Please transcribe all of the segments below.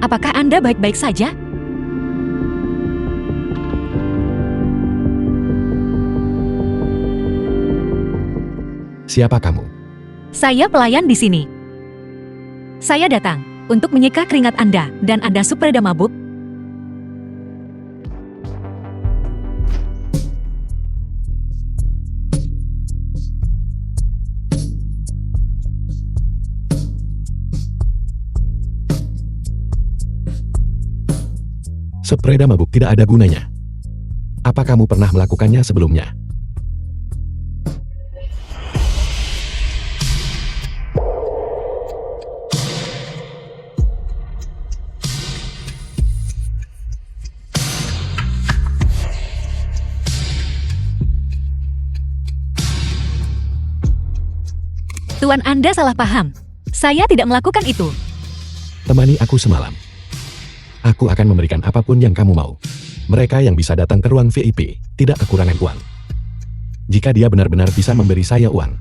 apakah Anda baik-baik saja? Siapa kamu? Saya pelayan di sini. Saya datang untuk menyeka keringat Anda dan Anda supreda mabuk. Spreda mabuk tidak ada gunanya. Apa kamu pernah melakukannya sebelumnya? Tuan Anda salah paham. Saya tidak melakukan itu. Temani aku semalam. Aku akan memberikan apapun yang kamu mau. Mereka yang bisa datang ke ruang VIP tidak kekurangan uang. Jika dia benar-benar bisa memberi saya uang.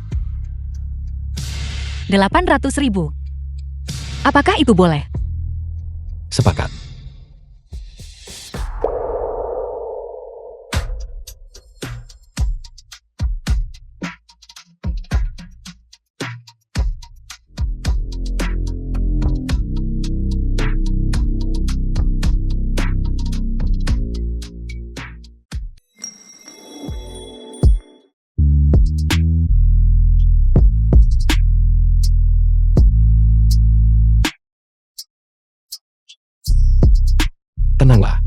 800.000. Apakah itu boleh? Sepakat. Tenanglah.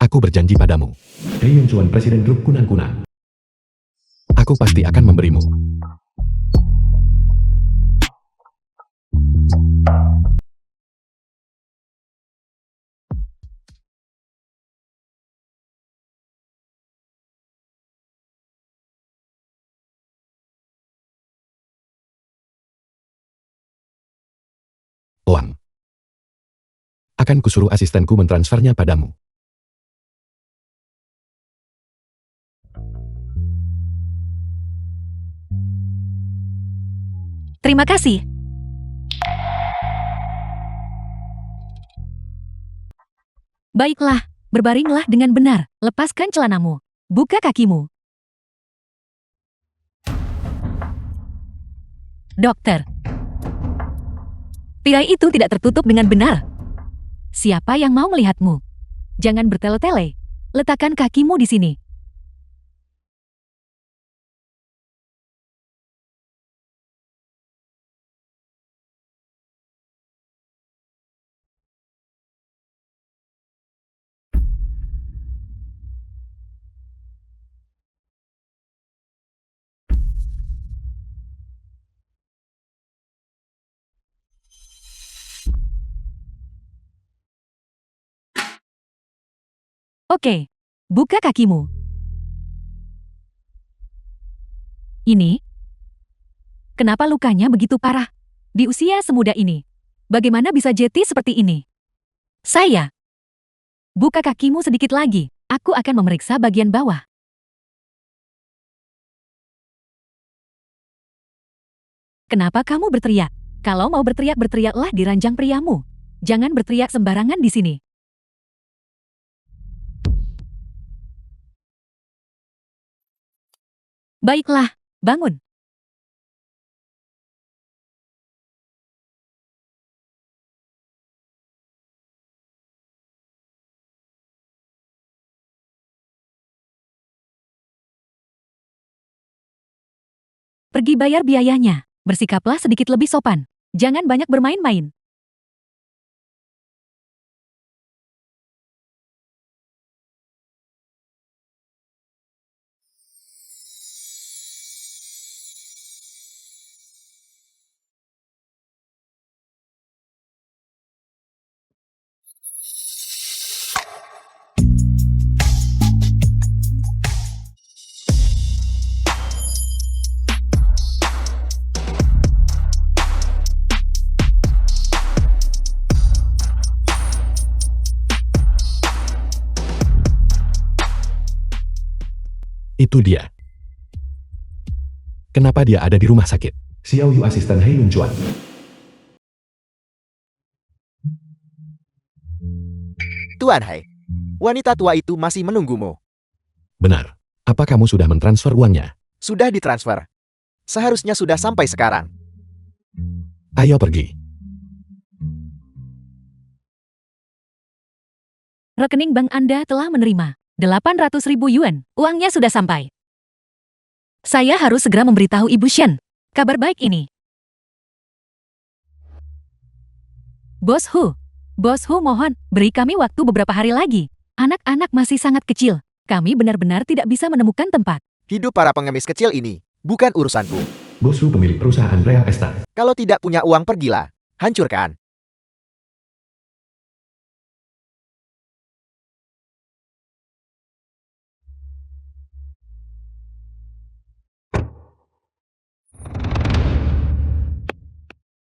Aku berjanji padamu. Hei Yuncuan Presiden Grup Kunang-Kunang. Aku pasti akan memberimu. Uang. Akan kusuruh asistenku mentransfernya padamu. Terima kasih. Baiklah, berbaringlah dengan benar. Lepaskan celanamu. Buka kakimu. Dokter. Tirai itu tidak tertutup dengan benar. Siapa yang mau melihatmu? Jangan bertele-tele. Letakkan kakimu di sini. Oke, buka kakimu. Ini? Kenapa lukanya begitu parah? Di usia semuda ini, bagaimana bisa Jetty seperti ini? Saya. Buka kakimu sedikit lagi, aku akan memeriksa bagian bawah. Kenapa kamu berteriak? Kalau mau berteriak, berteriaklah di ranjang priamu. Jangan berteriak sembarangan di sini. Baiklah, bangun. Pergi bayar biayanya. Bersikaplah sedikit lebih sopan. Jangan banyak bermain-main. Itu dia. Kenapa dia ada di rumah sakit? Xiao Yu asisten Hei Yuncuan. Tuan Hai, wanita tua itu masih menunggumu. Benar. Apa kamu sudah mentransfer uangnya? Sudah ditransfer. Seharusnya sudah sampai sekarang. Ayo pergi. Rekening bank Anda telah menerima 800.000 yuan. Uangnya sudah sampai. Saya harus segera memberitahu Ibu Shen. Kabar baik ini. Bos Hu mohon, beri kami waktu beberapa hari lagi. Anak-anak masih sangat kecil. Kami benar-benar tidak bisa menemukan tempat. Hidup para pengemis kecil ini bukan urusanku. Bos Hu pemilik perusahaan real estate. Kalau tidak punya uang pergilah. Hancurkan.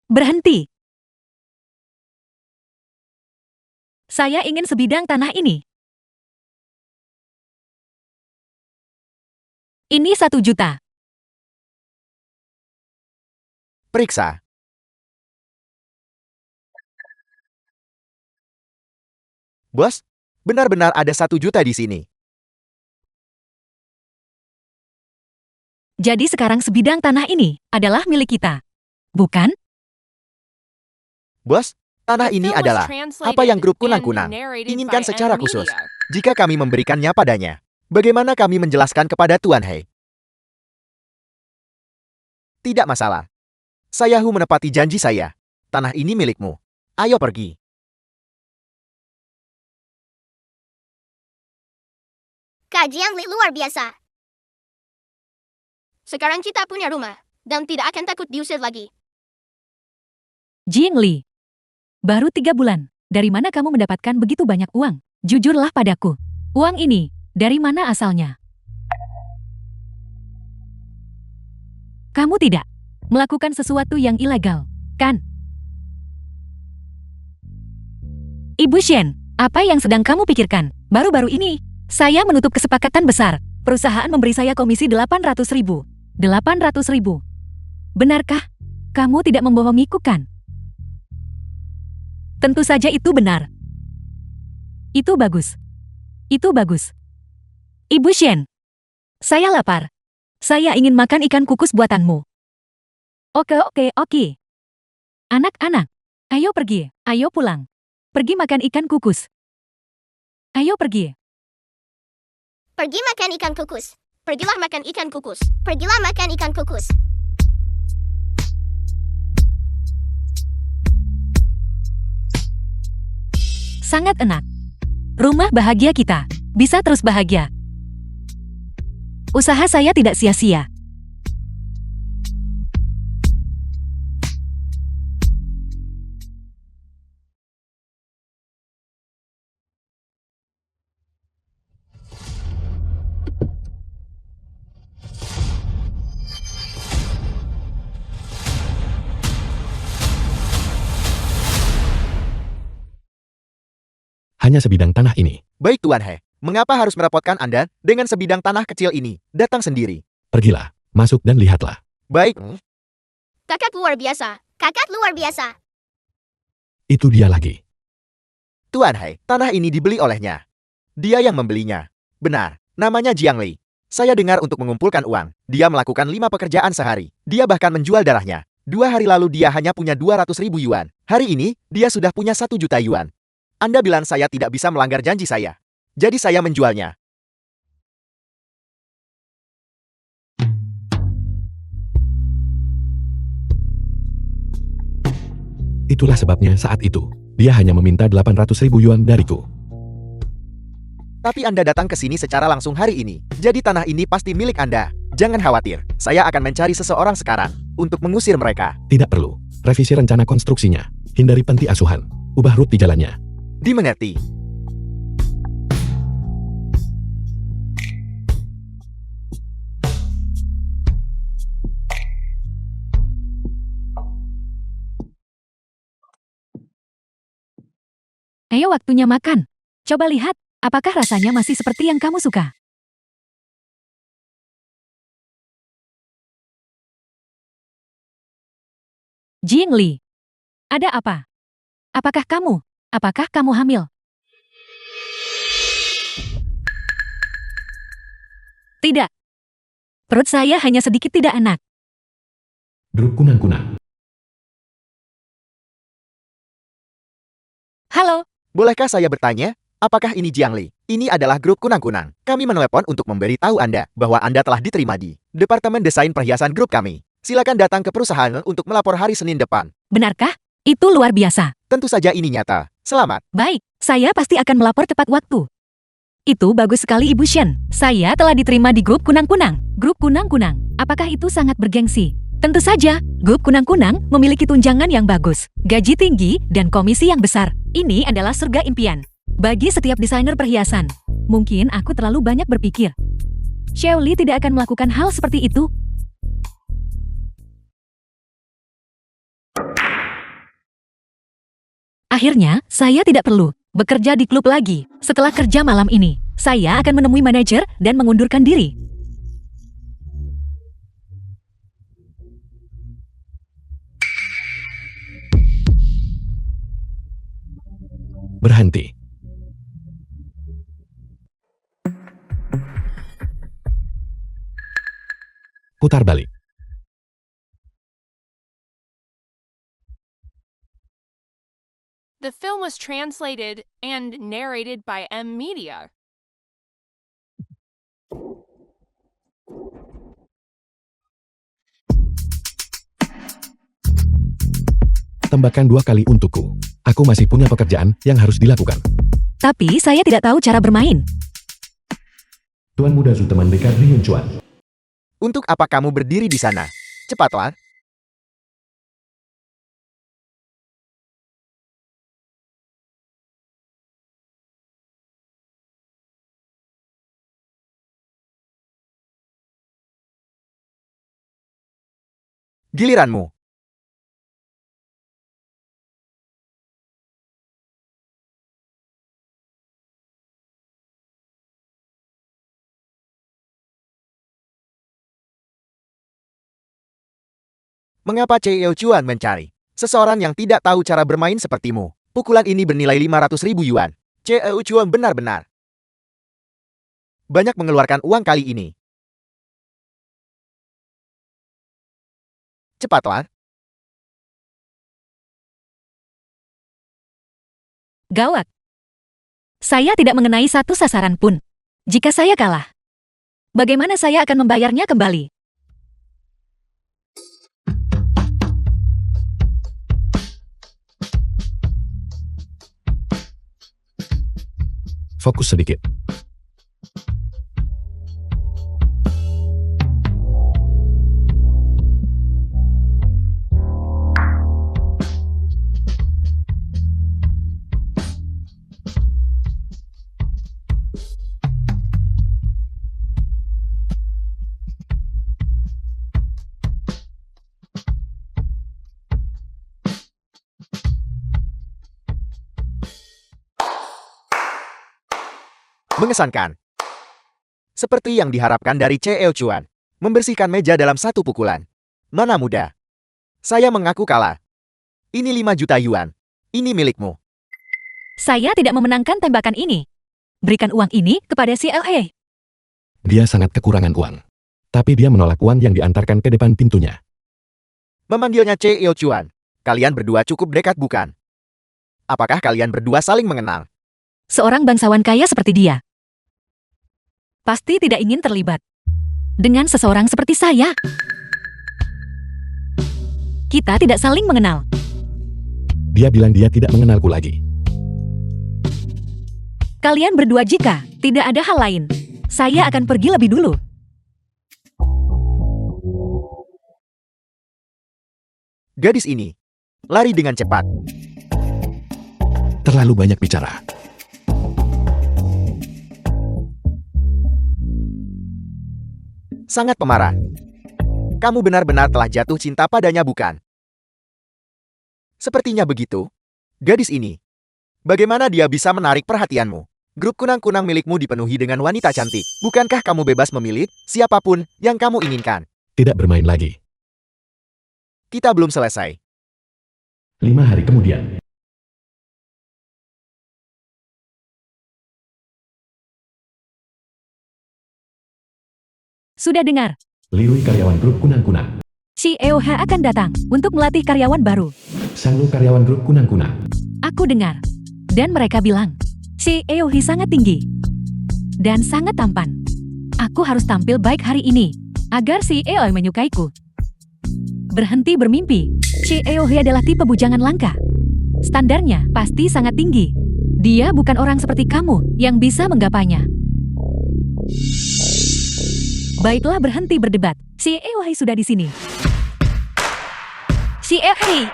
Berhenti. Saya ingin sebidang tanah ini. Ini 1 juta. Periksa. Bos, benar-benar ada 1 juta di sini. Jadi sekarang sebidang tanah ini adalah milik kita. Bukan? Bos, tanah ini adalah apa yang grup kunang-kunang inginkan secara khusus. Jika kami memberikannya padanya, bagaimana kami menjelaskan kepada Tuan Hai? Tidak masalah. Saya Hu menepati janji saya. Tanah ini milikmu. Ayo pergi. Kak Jiang Li luar biasa. Sekarang kita punya rumah, dan tidak akan takut diusir lagi. Jing Li. Baru 3 bulan. Dari mana kamu mendapatkan begitu banyak uang? Jujurlah padaku. Uang ini, dari mana asalnya? Kamu tidak melakukan sesuatu yang ilegal, kan? Ibu Shen, apa yang sedang kamu pikirkan? Baru-baru ini, saya menutup kesepakatan besar. Perusahaan memberi saya komisi 800.000. 800.000. Benarkah? Kamu tidak membohongiku, kan? Tentu saja itu benar. Itu bagus. Itu bagus. Ibu Shen, saya lapar. Saya ingin makan ikan kukus buatanmu. Oke. Anak-anak, ayo pergi, ayo pulang. Pergi makan ikan kukus. Ayo pergi. Pergi makan ikan kukus. Pergilah makan ikan kukus. Pergilah makan ikan kukus. Sangat enak. Rumah bahagia kita bisa terus bahagia. Usaha saya tidak sia-sia. Hanya sebidang tanah ini. Baik Tuan Hai, mengapa harus merepotkan Anda dengan sebidang tanah kecil ini? Datang sendiri. Pergilah, masuk dan lihatlah. Baik. Kakak luar biasa. Kakak luar biasa. Itu dia lagi. Tuan Hai, tanah ini dibeli olehnya. Dia yang membelinya. Benar, namanya Jiang Li. Saya dengar untuk mengumpulkan uang. Dia melakukan 5 pekerjaan sehari. Dia bahkan menjual darahnya. 2 hari lalu dia hanya punya 200.000 yuan. Hari ini, dia sudah punya 1 juta yuan. Anda bilang saya tidak bisa melanggar janji saya. Jadi saya menjualnya. Itulah sebabnya saat itu, dia hanya meminta 800.000 yuan dariku. Tapi Anda datang ke sini secara langsung hari ini. Jadi tanah ini pasti milik Anda. Jangan khawatir, saya akan mencari seseorang sekarang untuk mengusir mereka. Tidak perlu. Revisi rencana konstruksinya. Hindari panti asuhan. Ubah rute jalannya. Dimengerti. Ayo waktunya makan. Coba lihat, apakah rasanya masih seperti yang kamu suka? Jing Li, ada apa? Apakah kamu hamil? Tidak. Perut saya hanya sedikit tidak enak. Grup kunang-kunang. Halo, Bolehkah saya bertanya, apakah ini Jiang Li? Ini adalah grup kunang-kunang. Kami menelepon untuk memberitahu Anda bahwa Anda telah diterima di Departemen Desain Perhiasan grup kami. Silakan datang ke perusahaan untuk melapor hari Senin depan. benarkah? Itu luar biasa. Tentu saja ini nyata. Selamat. Baik, saya pasti akan melapor tepat waktu. Itu bagus sekali Ibu Shen. Saya telah diterima di grup kunang-kunang. Grup kunang-kunang, apakah itu sangat bergengsi? Tentu saja, grup kunang-kunang memiliki tunjangan yang bagus, gaji tinggi, dan komisi yang besar. Ini adalah surga impian bagi setiap desainer perhiasan. Mungkin aku terlalu banyak berpikir. Xiao Li tidak akan melakukan hal seperti itu. Akhirnya, saya tidak perlu bekerja di klub lagi. Setelah kerja malam ini, saya akan menemui manajer dan mengundurkan diri. Berhenti. Putar balik. The film was translated and narrated by M Media. Tembakkan 2 kali untukku. Aku masih punya pekerjaan yang harus dilakukan. Tapi saya tidak tahu cara bermain. Tuan muda Zhu teman dekat Ryun Chuan. Untuk apa kamu berdiri di sana? Cepatlah. Giliranmu. Mengapa Cheo Chuan mencari seseorang yang tidak tahu cara bermain sepertimu? Pukulan ini bernilai 500.000 yuan. Cheo Chuan benar-benar banyak mengeluarkan uang kali ini. Cepatlah. Gawat. Saya tidak mengenai satu sasaran pun. Jika saya kalah, bagaimana saya akan membayarnya kembali? Fokus sedikit. Mengesankan. Seperti yang diharapkan dari Cheo Chuan. Membersihkan meja dalam satu pukulan. Mana mudah. Saya mengaku kalah. Ini 5 juta yuan. Ini milikmu. Saya tidak memenangkan tembakan ini. Berikan uang ini kepada si LA. Dia sangat kekurangan uang. Tapi dia menolak uang yang diantarkan ke depan pintunya. Memanggilnya Cheo Chuan. Kalian berdua cukup dekat bukan? Apakah kalian berdua saling mengenal? Seorang bangsawan kaya seperti dia pasti tidak ingin terlibat dengan seseorang seperti saya. Kita tidak saling mengenal. Dia bilang dia tidak mengenalku lagi. Kalian berdua jika tidak ada hal lain, saya akan pergi lebih dulu. Gadis ini lari dengan cepat. Terlalu banyak bicara. Sangat pemarah. Kamu benar-benar telah jatuh cinta padanya bukan? Sepertinya begitu. Gadis ini. Bagaimana dia bisa menarik perhatianmu? Grup kunang-kunang milikmu dipenuhi dengan wanita cantik. Bukankah kamu bebas memilih siapapun yang kamu inginkan? Tidak bermain lagi. Kita belum selesai. 5 hari kemudian. Sudah dengar, Liui karyawan grup kunang-kunang. si EOH akan datang untuk melatih karyawan baru. Sanglu karyawan grup kunang-kunang. Aku dengar. Dan mereka bilang, si EOH sangat tinggi. Dan sangat tampan. Aku harus tampil baik hari ini, agar si EOH menyukaiku. Berhenti bermimpi. Si EOH adalah tipe bujangan langka. Standarnya pasti sangat tinggi. Dia bukan orang seperti kamu yang bisa menggapainya. Baiklah, berhenti berdebat. Si EOH sudah di sini. Si EOH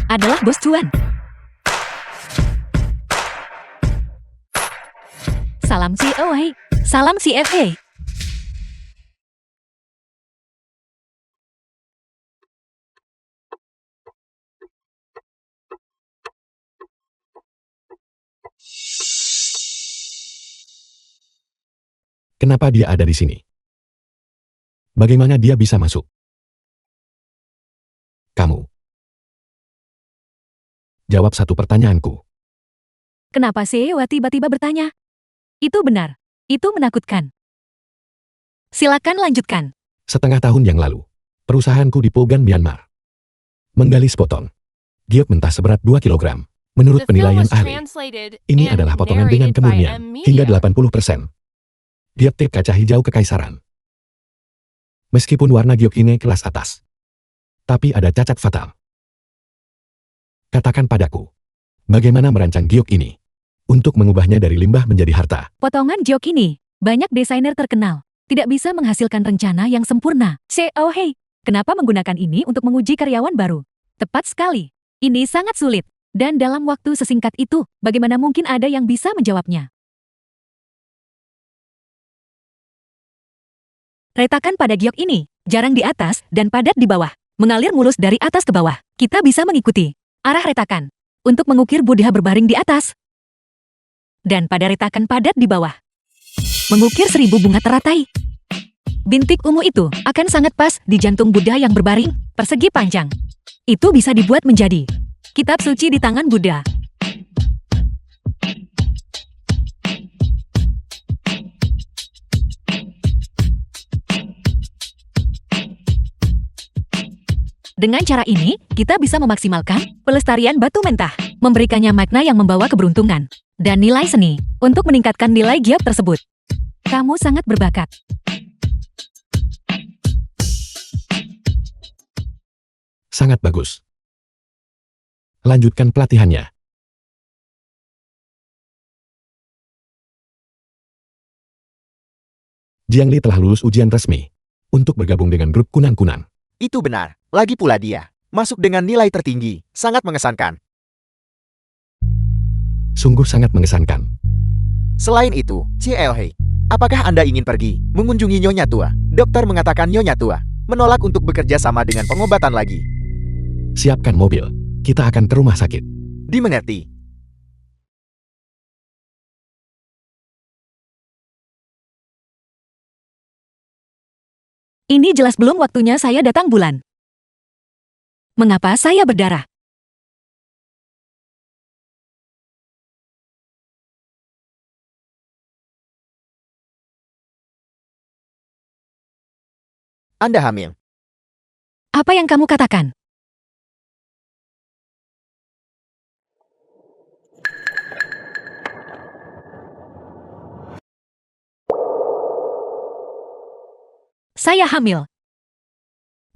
adalah bos Tuan. Salam si EOH. Salam si EOH. Kenapa dia ada di sini? Bagaimana dia bisa masuk? Kamu. Jawab satu pertanyaanku. Kenapa si EOH tiba-tiba bertanya? Itu benar. Itu menakutkan. Silakan lanjutkan. Setengah tahun yang lalu, perusahaanku di Pogan, Myanmar, menggali sepotong giok mentah seberat 2 kg. Menurut The film penilaian was ahli, translated ini and adalah potongan dengan narrated by kemurnian M. hingga Media. 80%. Giok kaca hijau kekaisaran. Meskipun warna giok ini kelas atas, tapi ada cacat fatal. Katakan padaku, bagaimana merancang giok ini untuk mengubahnya dari limbah menjadi harta? Potongan giok ini, banyak desainer terkenal, tidak bisa menghasilkan rencana yang sempurna. EOH, kenapa menggunakan ini untuk menguji karyawan baru? Tepat sekali. Ini sangat sulit. Dan dalam waktu sesingkat itu, bagaimana mungkin ada yang bisa menjawabnya? Retakan pada giok ini, jarang di atas dan padat di bawah. Mengalir mulus dari atas ke bawah. Kita bisa mengikuti arah retakan untuk mengukir Buddha berbaring di atas. Dan pada retakan padat di bawah, mengukir 1000 bunga teratai. Bintik ungu itu akan sangat pas di jantung Buddha yang berbaring, persegi panjang. Itu bisa dibuat menjadi kitab suci di tangan Buddha. Dengan cara ini, kita bisa memaksimalkan pelestarian batu mentah, memberikannya makna yang membawa keberuntungan, dan nilai seni untuk meningkatkan nilai giok tersebut. Kamu sangat berbakat. Sangat bagus. Lanjutkan pelatihannya. Jiangli telah lulus ujian resmi untuk bergabung dengan grup kunang-kunang. Itu benar. Lagi pula dia masuk dengan nilai tertinggi. Sangat mengesankan. Sungguh sangat mengesankan. Selain itu, CLH, apakah Anda ingin pergi mengunjungi Nyonya Tua? Dokter mengatakan Nyonya Tua menolak untuk bekerja sama dengan pengobatan lagi. Siapkan mobil. Kita akan ke rumah sakit. Dimengerti. Ini jelas belum waktunya saya datang bulan. Mengapa saya berdarah? Anda hamil. Apa yang kamu katakan? Saya hamil.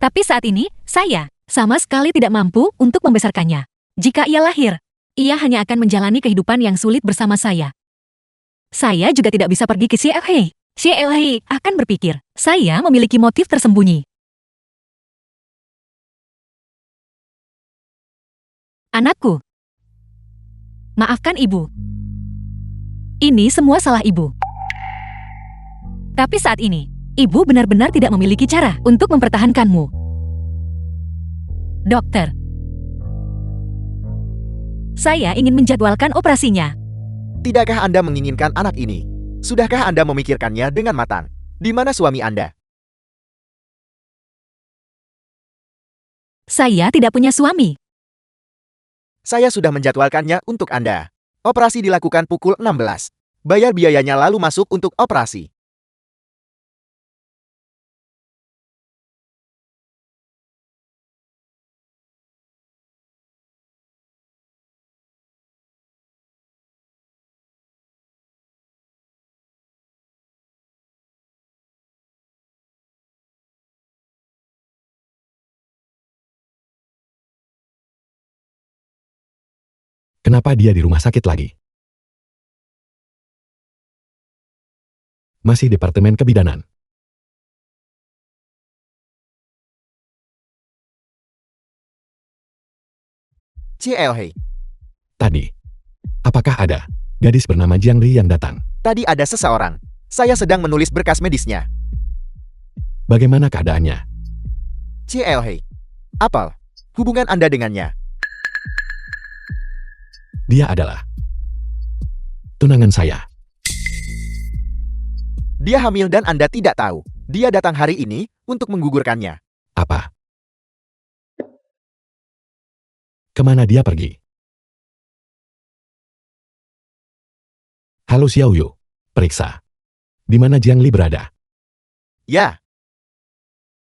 Tapi saat ini, saya sama sekali tidak mampu untuk membesarkannya. Jika ia lahir, ia hanya akan menjalani kehidupan yang sulit bersama saya. Saya juga tidak bisa pergi ke CLH. CLH akan berpikir, saya memiliki motif tersembunyi. Anakku. Maafkan ibu. Ini semua salah ibu. Tapi saat ini, ibu benar-benar tidak memiliki cara untuk mempertahankanmu. Dokter. Saya ingin menjadwalkan operasinya. Tidakkah Anda menginginkan anak ini? Sudahkah Anda memikirkannya dengan matang? Di mana suami Anda? Saya tidak punya suami. Saya sudah menjadwalkannya untuk Anda. Operasi dilakukan pukul 16. Bayar biayanya lalu masuk untuk operasi. Kenapa dia di rumah sakit lagi? Masih Departemen Kebidanan. CLH. Tadi. Apakah ada gadis bernama Jiang Li yang datang? Tadi ada seseorang. Saya sedang menulis berkas medisnya. Bagaimana keadaannya? CLH. Apel. Hubungan Anda dengannya. Dia adalah tunangan saya. Dia hamil dan Anda tidak tahu. Dia datang hari ini untuk menggugurkannya. Apa? Kemana dia pergi? Halo Xiao Yu. Periksa. Di mana Jiang Li berada? Ya,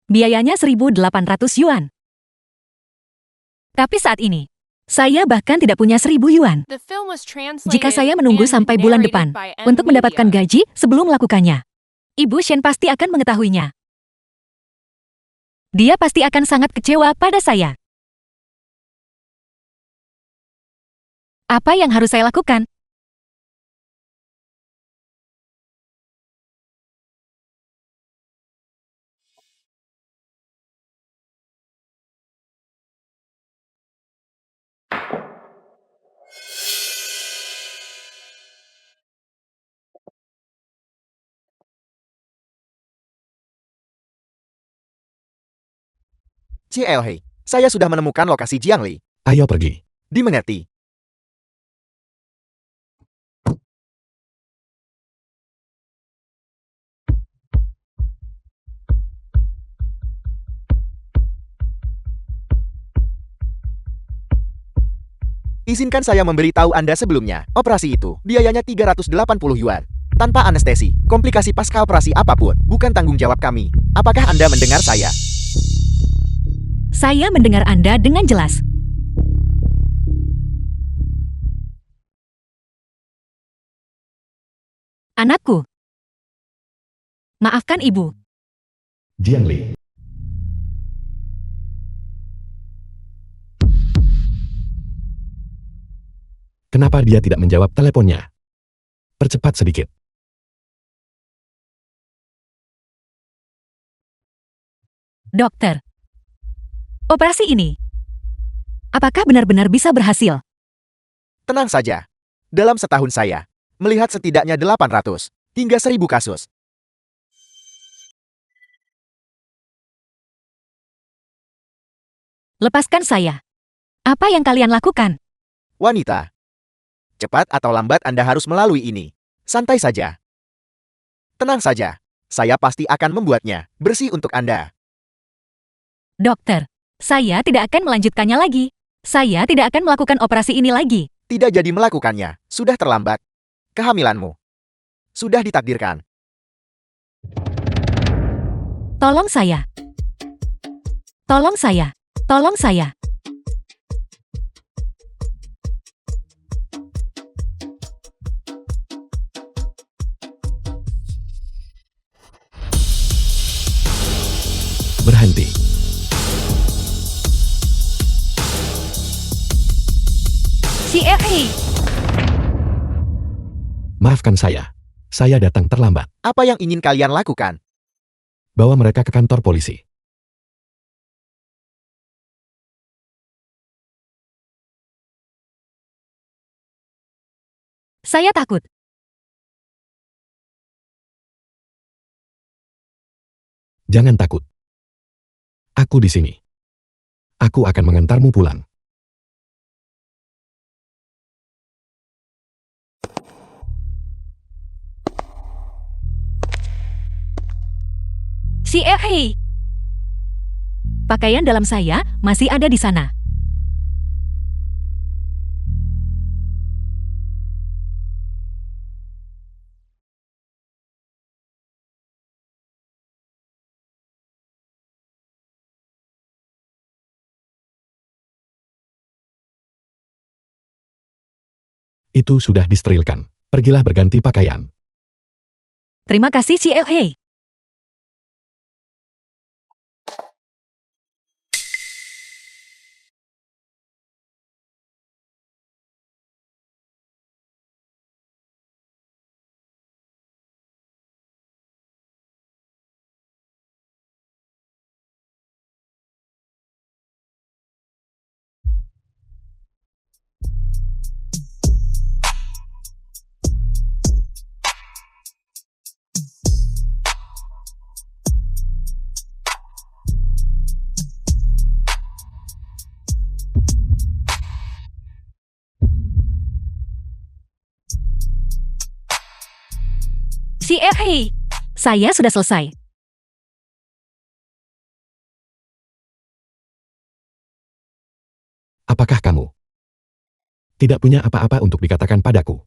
Biayanya 1.800 yuan. Tapi saat ini, saya bahkan tidak punya 1.000 yuan. The film was translated Jika saya menunggu and sampai bulan narrated depan by M untuk mendapatkan Media. gaji sebelum melakukannya, Ibu Shen pasti akan mengetahuinya. Dia pasti akan sangat kecewa pada saya. Apa yang harus saya lakukan? CLH. Saya sudah menemukan lokasi Jiang Li. Ayo pergi. Dimengerti. Izinkan saya memberitahu Anda sebelumnya, operasi itu biayanya 380 yuan. Tanpa anestesi, komplikasi pasca operasi apapun, bukan tanggung jawab kami. Apakah Anda mendengar saya? Saya mendengar Anda dengan jelas. Anakku. Maafkan Ibu. Jiang Li. Kenapa dia tidak menjawab teleponnya? Percepat sedikit. Dokter. Operasi ini. Apakah benar-benar bisa berhasil? Tenang saja. Dalam setahun saya, melihat setidaknya 800 hingga 1.000 kasus. Lepaskan saya. Apa yang kalian lakukan? Wanita. Cepat atau lambat Anda harus melalui ini. Santai saja. Tenang saja. Saya pasti akan membuatnya bersih untuk Anda. Dokter, saya tidak akan melanjutkannya lagi. Saya tidak akan melakukan operasi ini lagi. Tidak jadi melakukannya. Sudah terlambat. Kehamilanmu sudah ditakdirkan. Tolong saya. Tolong saya. Tolong saya. Berhenti. CLA. Maafkan saya. Saya datang terlambat. Apa yang ingin kalian lakukan? Bawa mereka ke kantor polisi. Saya takut. Jangan takut. Aku di sini. Aku akan mengantarmu pulang. CLA. Pakaian dalam saya masih ada di sana. Itu sudah disterilkan. Pergilah berganti pakaian. Terima kasih CLA. CFA. Saya sudah selesai. Apakah kamu tidak punya apa-apa untuk dikatakan padaku?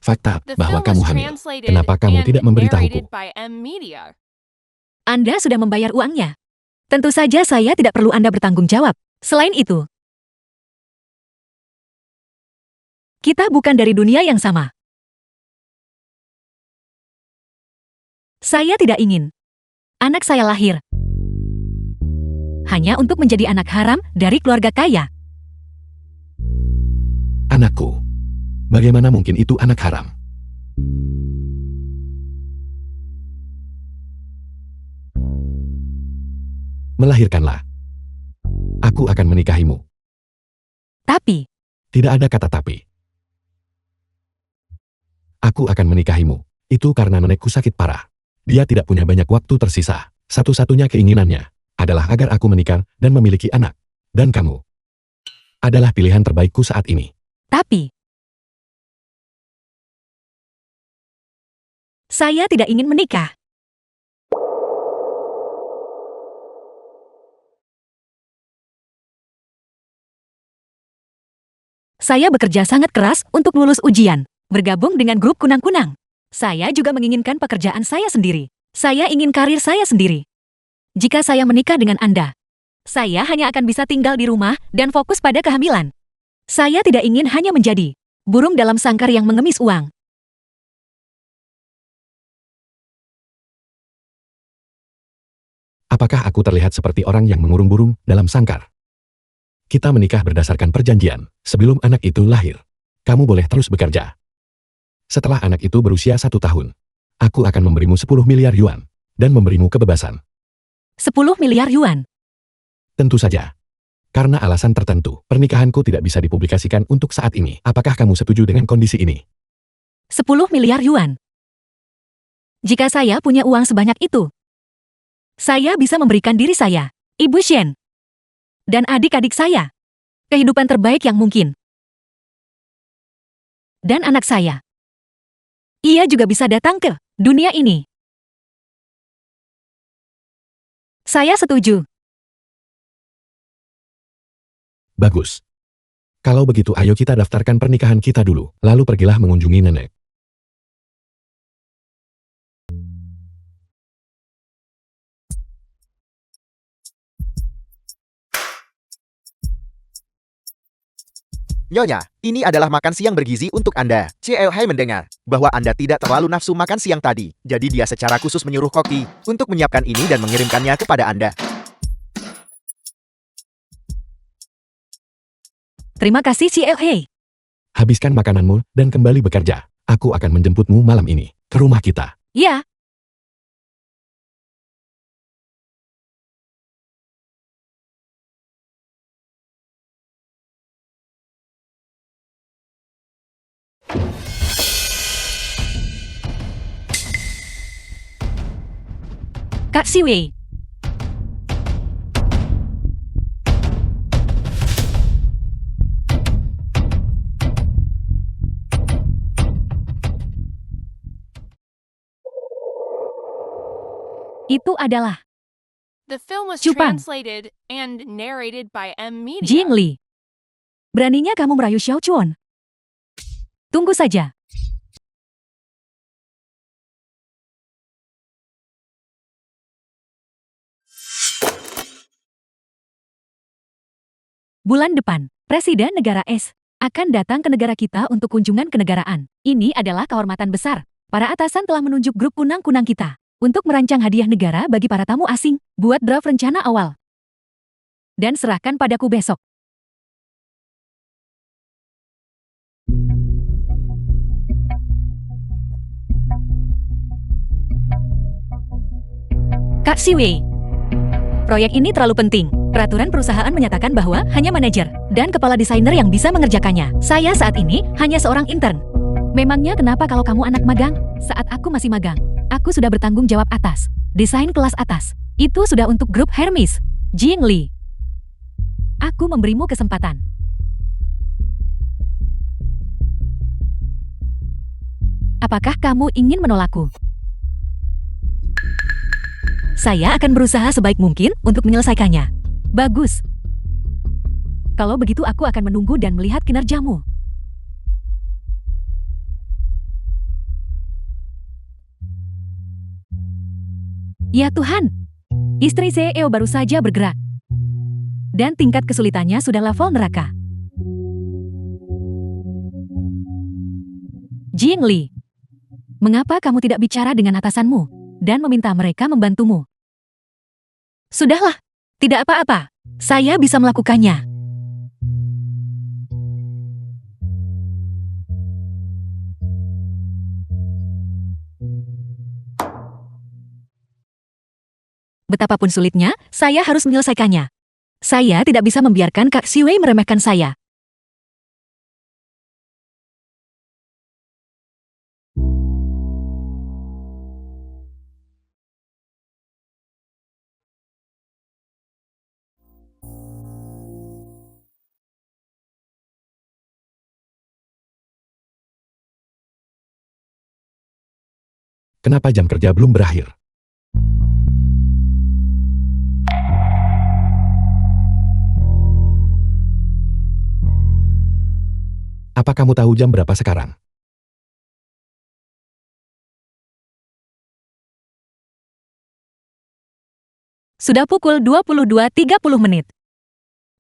Fakta The bahwa film kamu was hamil. translated Kenapa kamu and tidak memberitahuku? narrated by M Media. Anda sudah membayar uangnya. Tentu saja saya tidak perlu Anda bertanggung jawab. Selain itu, kita bukan dari dunia yang sama. Saya tidak ingin anak saya lahir hanya untuk menjadi anak haram dari keluarga kaya. Anakku. Bagaimana mungkin itu anak haram? Melahirkanlah. Aku akan menikahimu. Tapi, Tidak ada kata tapi. Aku akan menikahimu. Itu karena nenekku sakit parah. Dia tidak punya banyak waktu tersisa. Satu-satunya keinginannya adalah agar aku menikah dan memiliki anak. Dan kamu adalah pilihan terbaikku saat ini. tapi, saya tidak ingin menikah. Saya bekerja sangat keras untuk lulus ujian, bergabung dengan grup kunang-kunang. Saya juga menginginkan pekerjaan saya sendiri. Saya ingin karir saya sendiri. Jika saya menikah dengan Anda, saya hanya akan bisa tinggal di rumah dan fokus pada kehamilan. Saya tidak ingin hanya menjadi burung dalam sangkar yang mengemis uang. Apakah aku terlihat seperti orang yang mengurung burung dalam sangkar? Kita menikah berdasarkan perjanjian. Sebelum anak itu lahir, kamu boleh terus bekerja. Setelah anak itu berusia 1 tahun, aku akan memberimu 10 miliar yuan dan memberimu kebebasan. 10 miliar yuan. Tentu saja. Karena alasan tertentu, pernikahanku tidak bisa dipublikasikan untuk saat ini. Apakah kamu setuju dengan kondisi ini? 10 miliar yuan. Jika saya punya uang sebanyak itu, saya bisa memberikan diri saya, Ibu Shen, dan adik-adik saya, kehidupan terbaik yang mungkin. Dan anak saya. Ia juga bisa datang ke dunia ini. Saya setuju. Bagus. Kalau begitu ayo kita daftarkan pernikahan kita dulu, lalu pergilah mengunjungi nenek. Nyonya, ini adalah makan siang bergizi untuk Anda. CLH mendengar bahwa Anda tidak terlalu nafsu makan siang tadi. Jadi dia secara khusus menyuruh koki untuk menyiapkan ini dan mengirimkannya kepada Anda. Terima kasih CLH. Habiskan makananmu dan kembali bekerja. Aku akan menjemputmu malam ini ke rumah kita. Ya. Kak Siwei. Itu adalah The film was Cupang. translated and narrated by M Media. Jing Li. Beraninya kamu merayu Xiao Chuan. Tunggu saja. Bulan depan, Presiden Negara S akan datang ke negara kita untuk kunjungan kenegaraan. Ini adalah kehormatan besar. Para atasan telah menunjuk grup kunang-kunang kita untuk merancang hadiah negara bagi para tamu asing. Buat draft rencana awal. Dan serahkan padaku besok. Kak Siwei. Proyek ini terlalu penting. Peraturan perusahaan menyatakan bahwa hanya manajer dan kepala desainer yang bisa mengerjakannya. Saya saat ini hanya seorang intern. Memangnya kenapa kalau kamu anak magang? Saat aku masih magang, aku sudah bertanggung jawab atas Desain kelas atas. Itu sudah untuk grup Hermes. Jing Li. Aku memberimu kesempatan. Apakah kamu ingin menolakku? Saya akan berusaha sebaik mungkin untuk menyelesaikannya. Bagus. Kalau begitu aku akan menunggu dan melihat kinerjamu. Ya Tuhan, istri CEO baru saja bergerak. Dan tingkat kesulitannya sudah level neraka. Jing Li, mengapa kamu tidak bicara dengan atasanmu dan meminta mereka membantumu? Sudahlah, tidak apa-apa. Saya bisa melakukannya. Betapapun sulitnya, saya harus menyelesaikannya. Saya tidak bisa membiarkan Kak Siwei meremehkan saya. Kenapa jam kerja belum berakhir? Apa kamu tahu jam berapa sekarang? Sudah pukul 22.30.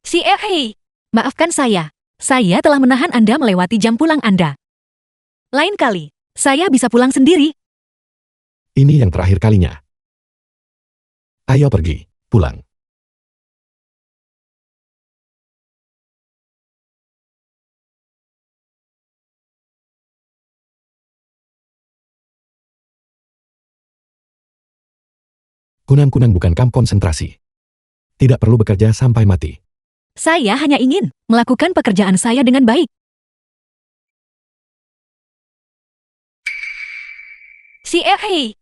CFA, maafkan saya. Saya telah menahan Anda melewati jam pulang Anda. Lain kali, saya bisa pulang sendiri. Ini yang terakhir kalinya. Ayo pergi, pulang. Kunang-kunang bukan kamp konsentrasi. Tidak perlu bekerja sampai mati. Saya hanya ingin melakukan pekerjaan saya dengan baik. CFA,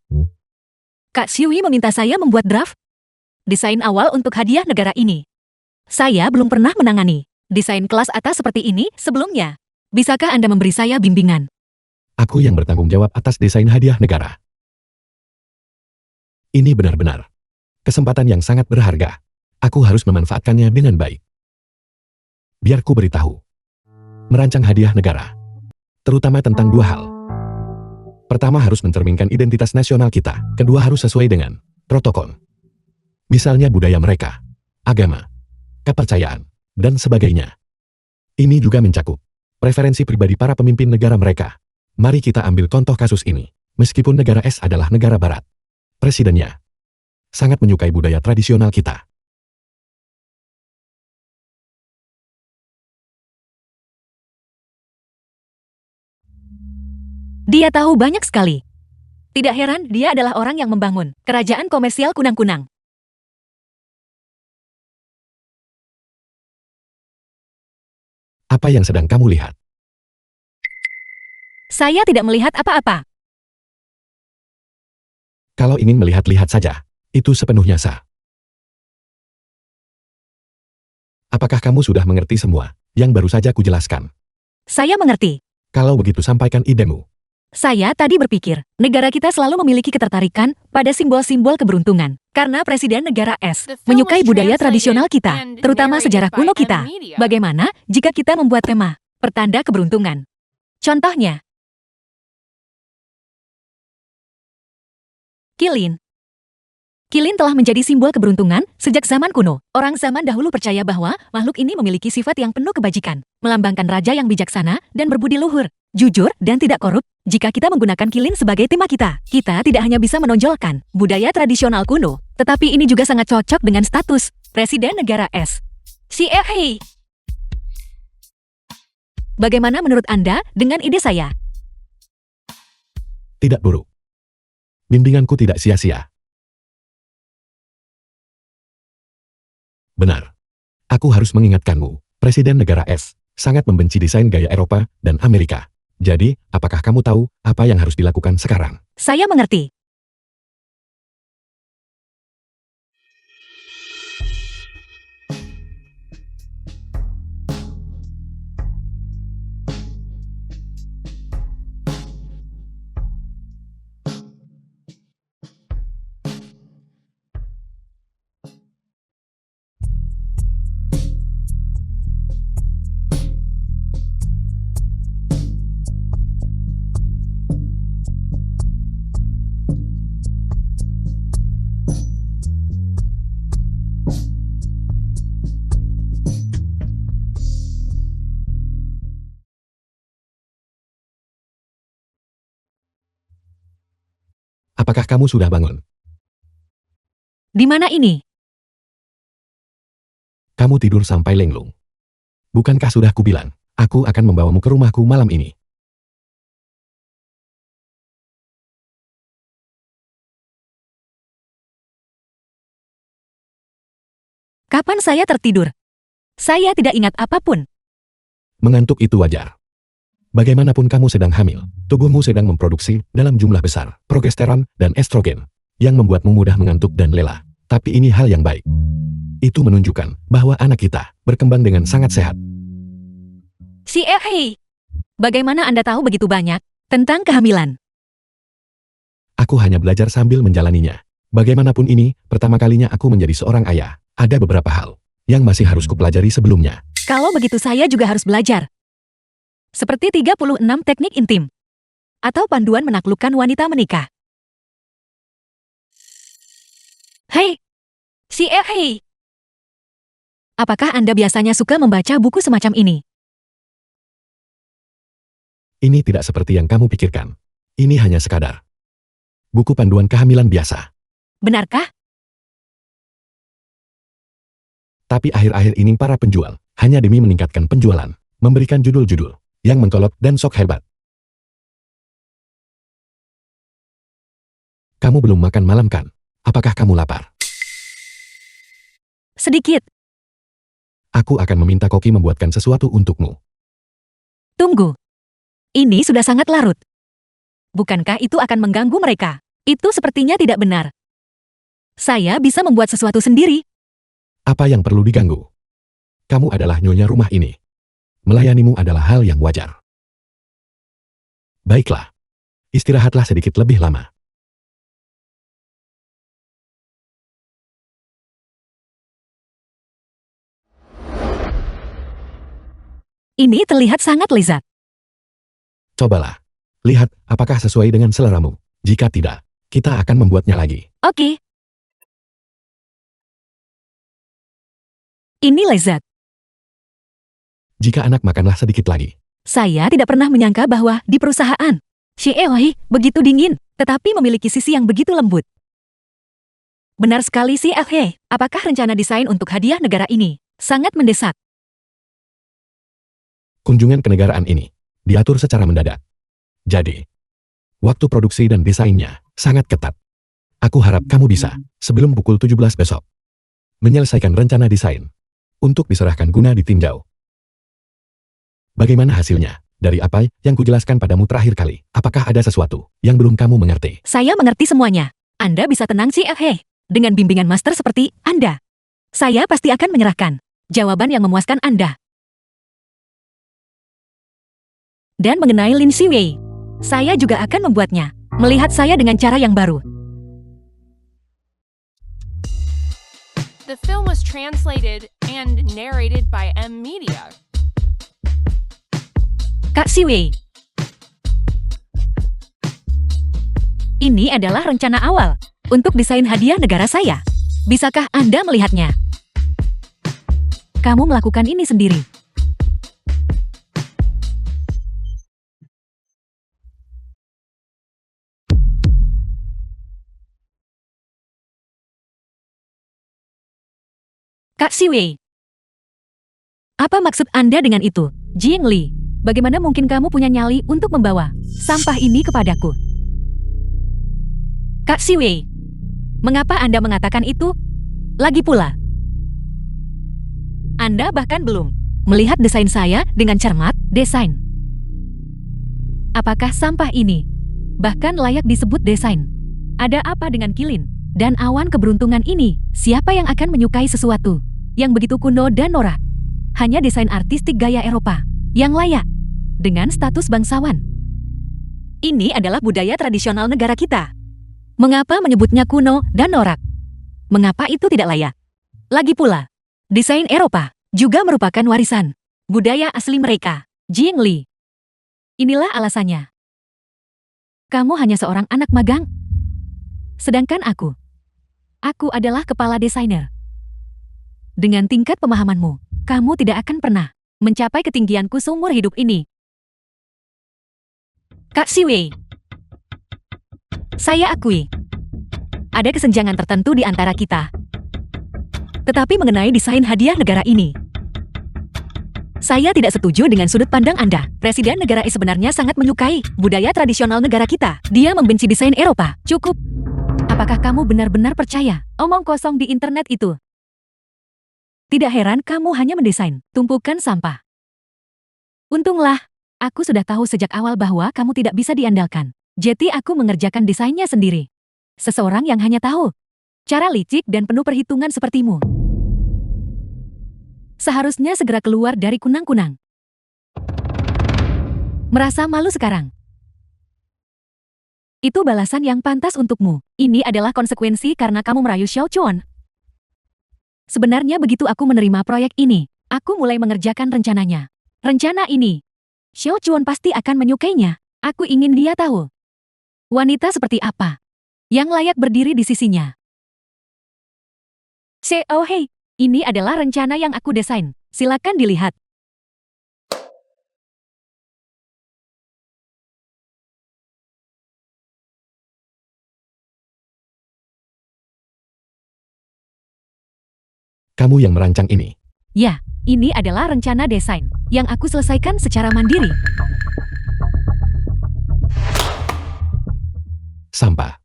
Kak Siwi meminta saya membuat draft desain awal untuk hadiah negara ini. Saya belum pernah menangani desain kelas atas seperti ini sebelumnya. Bisakah Anda memberi saya bimbingan? Aku yang bertanggung jawab atas desain hadiah negara. Ini benar-benar kesempatan yang sangat berharga. Aku harus memanfaatkannya dengan baik. Biar ku beritahu. Merancang hadiah negara. Terutama tentang dua hal. Pertama harus mencerminkan identitas nasional kita. Kedua harus sesuai dengan protokol. Misalnya budaya mereka, agama, kepercayaan, dan sebagainya. Ini juga mencakup preferensi pribadi para pemimpin negara mereka. Mari kita ambil contoh kasus ini. Meskipun negara S adalah negara barat, presidennya sangat menyukai budaya tradisional kita. Dia tahu banyak sekali. Tidak heran dia adalah orang yang membangun kerajaan komersial kunang-kunang. Apa yang sedang kamu lihat? Saya tidak melihat apa-apa. Kalau ingin melihat-lihat saja, itu sepenuhnya sah. Apakah kamu sudah mengerti semua yang baru saja kujelaskan? Saya mengerti. Kalau begitu sampaikan idemu. Saya tadi berpikir, negara kita selalu memiliki ketertarikan pada simbol-simbol keberuntungan. Karena Presiden negara S The film menyukai was budaya translated tradisional kita, and terutama narrated sejarah by kuno M kita. Media. Bagaimana jika kita membuat tema pertanda keberuntungan? Contohnya, Kilin. Kilin telah menjadi simbol keberuntungan sejak zaman kuno. Orang zaman dahulu percaya bahwa makhluk ini memiliki sifat yang penuh kebajikan, melambangkan raja yang bijaksana dan berbudi luhur, jujur dan tidak korup. Jika kita menggunakan kilin sebagai tema kita tidak hanya bisa menonjolkan budaya tradisional kuno, tetapi ini juga sangat cocok dengan status Presiden Negara S. CFA. Bagaimana menurut Anda dengan ide saya? Tidak buruk. Bimbinganku tidak sia-sia. Benar. Aku harus mengingatkanmu, Presiden negara S sangat membenci desain gaya Eropa dan Amerika. Jadi, apakah kamu tahu apa yang harus dilakukan sekarang? Saya mengerti. apakah kamu sudah bangun? Di mana ini? Kamu tidur sampai linglung. Bukankah sudah kubilang, aku akan membawamu ke rumahku malam ini? Kapan saya tertidur? Saya tidak ingat apapun. Mengantuk itu wajar. Bagaimanapun kamu sedang hamil, tubuhmu sedang memproduksi dalam jumlah besar progesteron dan estrogen yang membuatmu mudah mengantuk dan lelah. Tapi ini hal yang baik. Itu menunjukkan bahwa anak kita berkembang dengan sangat sehat. Si Hei, bagaimana Anda tahu begitu banyak tentang kehamilan? Aku hanya belajar sambil menjalaninya. Bagaimanapun ini, pertama kalinya aku menjadi seorang ayah. Ada beberapa hal yang masih harus kupelajari sebelumnya. Kalau begitu saya juga harus belajar. Seperti 36 teknik intim. Atau panduan menaklukkan wanita menikah. Hei, si Hei. Apakah Anda biasanya suka membaca buku semacam ini? Ini tidak seperti yang kamu pikirkan. Ini hanya sekadar buku panduan kehamilan biasa. Benarkah? Tapi akhir-akhir ini para penjual, hanya demi meningkatkan penjualan, memberikan judul-judul yang mengkolot dan sok hebat. Kamu belum makan malam kan? Apakah kamu lapar? Sedikit. Aku akan meminta Koki membuatkan sesuatu untukmu. Tunggu. Ini sudah sangat larut. Bukankah itu akan mengganggu mereka? Itu sepertinya tidak benar. Saya bisa membuat sesuatu sendiri. Apa yang perlu diganggu? Kamu adalah nyonya rumah ini. Melayanimu adalah hal yang wajar. Baiklah. Istirahatlah sedikit lebih lama. Ini terlihat sangat lezat. Cobalah. Lihat apakah sesuai dengan seleramu. Jika tidak, kita akan membuatnya lagi. Oke. Ini lezat. Jika anak makanlah sedikit lagi. Saya tidak pernah menyangka bahwa di perusahaan Hei begitu dingin, tetapi memiliki sisi yang begitu lembut. Benar sekali Hei, apakah rencana desain untuk hadiah negara ini sangat mendesak? Kunjungan kenegaraan ini diatur secara mendadak. Jadi, waktu produksi dan desainnya sangat ketat. Aku harap kamu bisa, sebelum pukul 17 besok, menyelesaikan rencana desain untuk diserahkan guna ditinjau. Bagaimana hasilnya? Dari apa yang kujelaskan padamu terakhir kali, apakah ada sesuatu yang belum kamu mengerti? Saya mengerti semuanya. Anda bisa tenang Hei. Dengan bimbingan master seperti Anda, saya pasti akan menyerahkan jawaban yang memuaskan Anda. Dan mengenai Lin Xiwei, saya juga akan membuatnya melihat saya dengan cara yang baru. The film was translated and narrated by M Media. Kak Xiwei, ini adalah rencana awal untuk desain hadiah negara saya. Bisakah Anda melihatnya? Kamu melakukan ini sendiri. Kak Xiwei, apa maksud Anda dengan itu? Jing Li, bagaimana mungkin kamu punya nyali untuk membawa sampah ini kepadaku? Kak Xiwei, mengapa Anda mengatakan itu? Lagi pula, Anda bahkan belum melihat desain saya dengan cermat. Desain. Apakah sampah ini bahkan layak disebut desain? Ada apa dengan kilin dan awan keberuntungan ini? Siapa yang akan menyukai sesuatu yang begitu kuno dan norak? Hanya desain artistik gaya Eropa yang layak dengan status bangsawan. Ini adalah budaya tradisional negara kita. Mengapa menyebutnya kuno dan norak? Mengapa itu tidak layak? Lagi pula, desain Eropa juga merupakan warisan budaya asli mereka. Jing Li, inilah alasannya. Kamu hanya seorang anak magang. Sedangkan aku adalah kepala desainer. Dengan tingkat pemahamanmu, kamu tidak akan pernah mencapai ketinggianku seumur hidup ini. Kak Xiwei, Saya akui, ada kesenjangan tertentu di antara kita. Tetapi mengenai desain hadiah negara ini, saya tidak setuju dengan sudut pandang Anda. Presiden negara E sebenarnya sangat menyukai budaya tradisional negara kita. Dia membenci desain Eropa. Cukup. Apakah kamu benar-benar percaya omong kosong di internet itu? Tidak heran kamu hanya mendesain tumpukan sampah. Untunglah, aku sudah tahu sejak awal bahwa kamu tidak bisa diandalkan. Jadi aku mengerjakan desainnya sendiri. Seseorang yang hanya tahu cara licik dan penuh perhitungan sepertimu seharusnya segera keluar dari kunang-kunang. Merasa malu sekarang? Itu balasan yang pantas untukmu. Ini adalah konsekuensi karena kamu merayu Xiao Chuan. Sebenarnya begitu aku menerima proyek ini, aku mulai mengerjakan rencananya. Rencana ini, Xiao Chuan pasti akan menyukainya. Aku ingin dia tahu wanita seperti apa yang layak berdiri di sisinya. Oh hey, ini adalah rencana yang aku desain. Silakan dilihat. Kamu yang merancang ini. Ya, ini adalah rencana desain yang aku selesaikan secara mandiri. Sampah.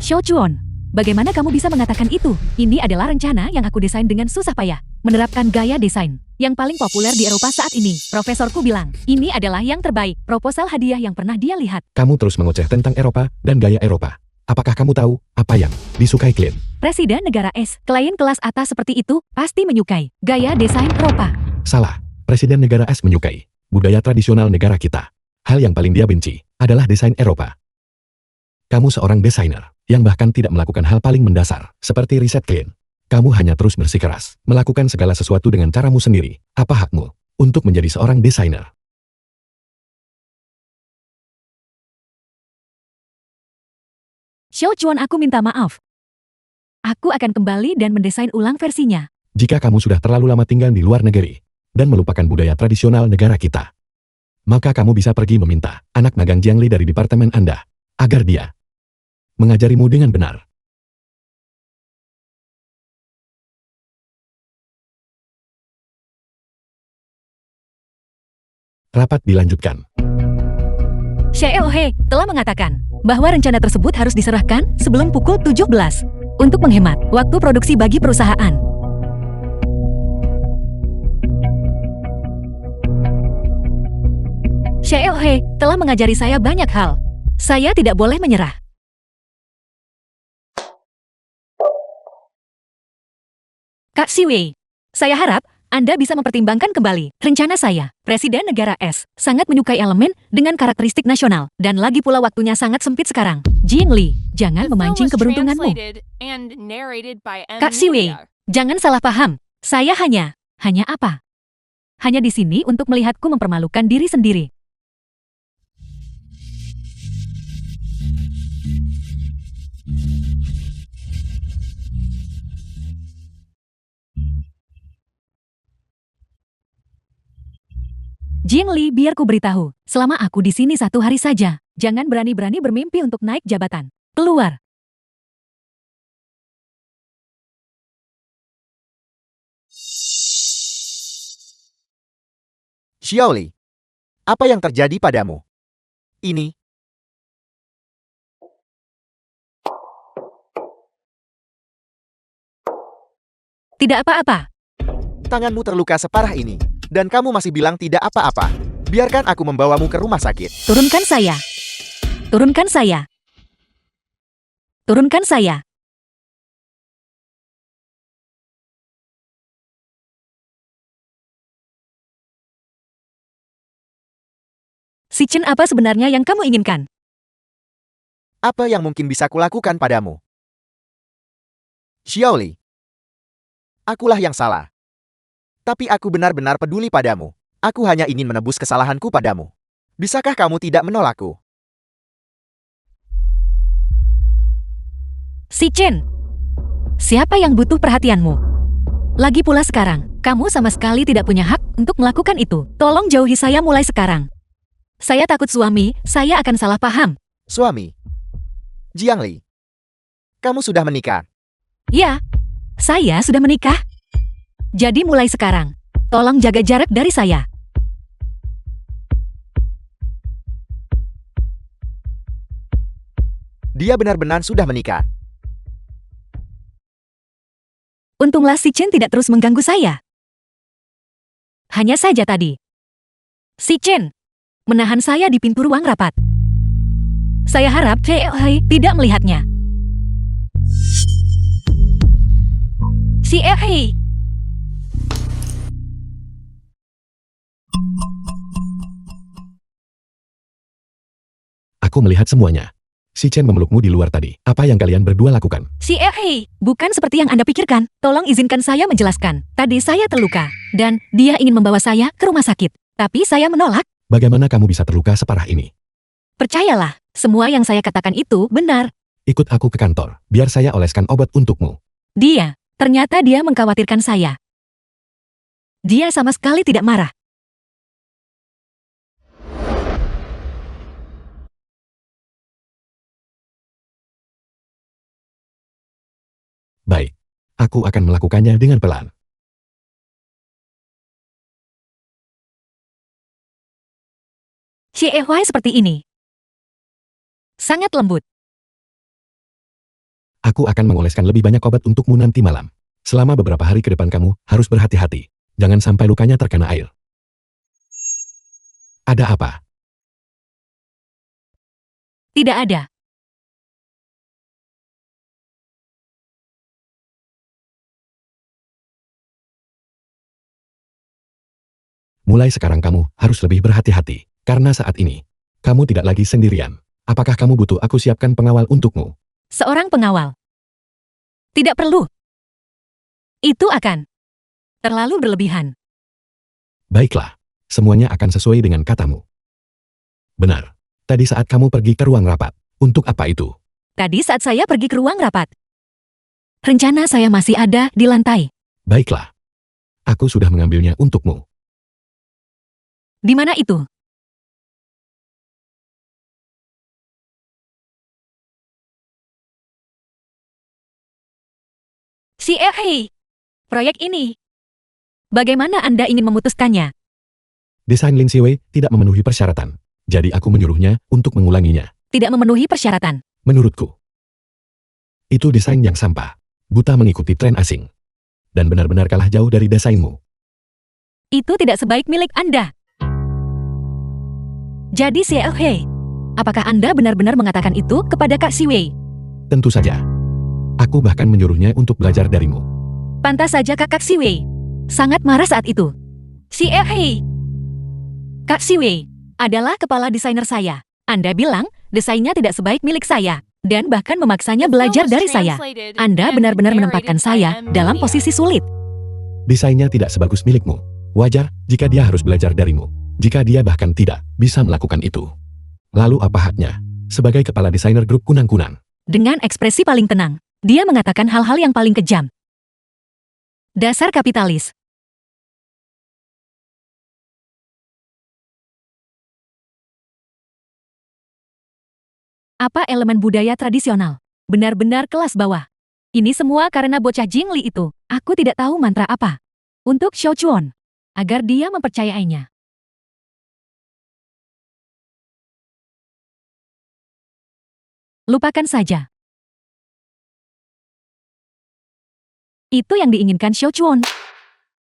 Xiao Chuan, bagaimana kamu bisa mengatakan itu? Ini adalah rencana yang aku desain dengan susah payah. Menerapkan gaya desain yang paling populer di Eropa saat ini. Profesorku bilang, ini adalah yang terbaik proposal hadiah yang pernah dia lihat. Kamu terus mengoceh tentang Eropa dan gaya Eropa. Apakah kamu tahu apa yang disukai klien? Presiden negara S, klien kelas atas seperti itu, pasti menyukai gaya desain Eropa. Salah. Presiden negara S menyukai budaya tradisional negara kita. Hal yang paling dia benci adalah desain Eropa. Kamu seorang desainer yang bahkan tidak melakukan hal paling mendasar, seperti riset klien. Kamu hanya terus bersikeras, melakukan segala sesuatu dengan caramu sendiri. Apa hakmu untuk menjadi seorang desainer? Xiao Chuan, aku minta maaf. Aku akan kembali dan mendesain ulang versinya. Jika kamu sudah terlalu lama tinggal di luar negeri dan melupakan budaya tradisional negara kita, maka kamu bisa pergi meminta anak magang Jiangli dari departemen Anda agar dia mengajarimu dengan benar. Rapat dilanjutkan. Xiao He telah mengatakan bahwa rencana tersebut harus diserahkan sebelum pukul 17 untuk menghemat waktu produksi bagi perusahaan. Xiao He telah mengajari saya banyak hal. Saya tidak boleh menyerah. Kak Siwei, saya harap Anda bisa mempertimbangkan kembali rencana saya. Presiden negara S sangat menyukai elemen dengan karakteristik nasional, dan lagi pula waktunya sangat sempit sekarang. Jing Li, jangan The film memancing was keberuntunganmu. translated and narrated by M. Kak Siwei, Media. jangan salah paham. Saya hanya apa? Hanya di sini untuk melihatku mempermalukan diri sendiri. Jing Li, biar ku beritahu, selama aku di sini 1 hari saja, jangan berani-berani bermimpi untuk naik jabatan. Keluar. Xiaoli, apa yang terjadi padamu? Ini, Tidak apa-apa. tanganmu terluka separah ini, dan kamu masih bilang tidak apa-apa. Biarkan aku membawamu ke rumah sakit. Turunkan saya. Turunkan saya. Turunkan saya. Si Chen, apa sebenarnya yang kamu inginkan? Apa yang mungkin bisa kulakukan padamu? Xiaoli, akulah yang salah. Tapi aku benar-benar peduli padamu. Aku hanya ingin menebus kesalahanku padamu. Bisakah kamu tidak menolakku? Si Chen, siapa yang butuh perhatianmu? Lagi pula sekarang, kamu sama sekali tidak punya hak untuk melakukan itu. Tolong jauhi saya mulai sekarang. Saya takut suami, saya akan salah paham. Suami. Jiangli. Kamu sudah menikah. Ya, saya sudah menikah. Jadi mulai sekarang, tolong jaga jarak dari saya. Dia benar-benar sudah menikah. Untunglah si Chen tidak terus mengganggu saya. Hanya saja tadi, si Chen menahan saya di pintu ruang rapat. Saya harap Hei tidak melihatnya. Si Hei. Aku melihat semuanya. Si Chen memelukmu di luar tadi. Apa yang kalian berdua lakukan? Si Hei, bukan seperti yang Anda pikirkan. Tolong izinkan saya menjelaskan. Tadi saya terluka, dan dia ingin membawa saya ke rumah sakit. Tapi saya menolak. Bagaimana kamu bisa terluka separah ini? Percayalah, semua yang saya katakan itu benar. Ikut aku ke kantor, biar saya oleskan obat untukmu. Ternyata dia mengkhawatirkan saya. Dia sama sekali tidak marah. Baik, aku akan melakukannya dengan pelan. Si Hei seperti ini. Sangat lembut. Aku akan mengoleskan lebih banyak obat untukmu nanti malam. Selama beberapa hari ke depan kamu harus berhati-hati. Jangan sampai lukanya terkena air. Ada apa? Tidak ada. Mulai sekarang kamu harus lebih berhati-hati. Karena saat ini, kamu tidak lagi sendirian. Apakah kamu butuh aku siapkan pengawal untukmu? Seorang pengawal. Tidak perlu. Itu akan terlalu berlebihan. Baiklah, semuanya akan sesuai dengan katamu. Benar. Tadi saat kamu pergi ke ruang rapat. Untuk apa itu? Tadi saat saya pergi ke ruang rapat. Rencana saya masih ada di lantai. Baiklah. Aku sudah mengambilnya untukmu. Di mana itu? Si Hei. Proyek ini. Bagaimana Anda ingin memutuskannya? Desain Lin Siwei tidak memenuhi persyaratan. Jadi aku menyuruhnya untuk mengulanginya. Tidak memenuhi persyaratan. Menurutku, itu desain yang sampah. Buta mengikuti tren asing. Dan benar-benar kalah jauh dari desainmu. Itu tidak sebaik milik Anda. Jadi si Hei, apakah Anda benar-benar mengatakan itu kepada Kak Siwei? Tentu saja. Aku bahkan menyuruhnya untuk belajar darimu. Pantas saja Kak Siwei sangat marah saat itu. Si Hei. Kak Siwei adalah kepala desainer saya. Anda bilang desainnya tidak sebaik milik saya. Dan bahkan memaksanya belajar dari saya. Anda benar-benar menempatkan saya dalam posisi sulit. Desainnya tidak sebagus milikmu. Wajar jika dia harus belajar darimu. Jika dia bahkan tidak bisa melakukan itu. Lalu apa haknya? Sebagai kepala desainer grup kunang-kunang. Dengan ekspresi paling tenang, dia mengatakan hal-hal yang paling kejam. Dasar kapitalis. Apa elemen budaya tradisional? Benar-benar kelas bawah. Ini semua karena bocah Jingli itu. Aku tidak tahu mantra apa. Untuk Xiao Chuan. Agar dia mempercayainya. Lupakan saja. Itu yang diinginkan Xiao Chuan.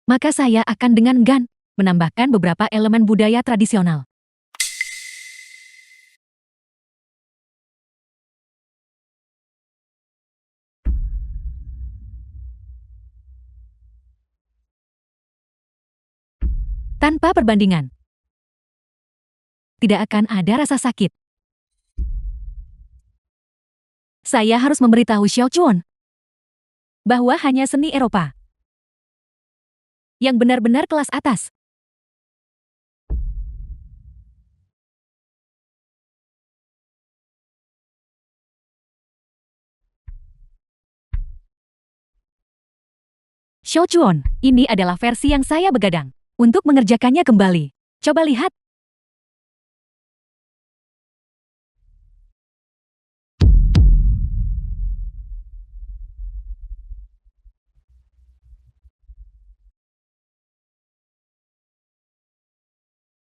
Maka saya akan dengan Gan menambahkan beberapa elemen budaya tradisional. Tanpa perbandingan. Tidak akan ada rasa sakit. Saya harus memberitahu Xiao Chuan bahwa hanya seni Eropa yang benar-benar kelas atas. Xiao Chuan, ini adalah versi yang saya begadang untuk mengerjakannya kembali. Coba lihat.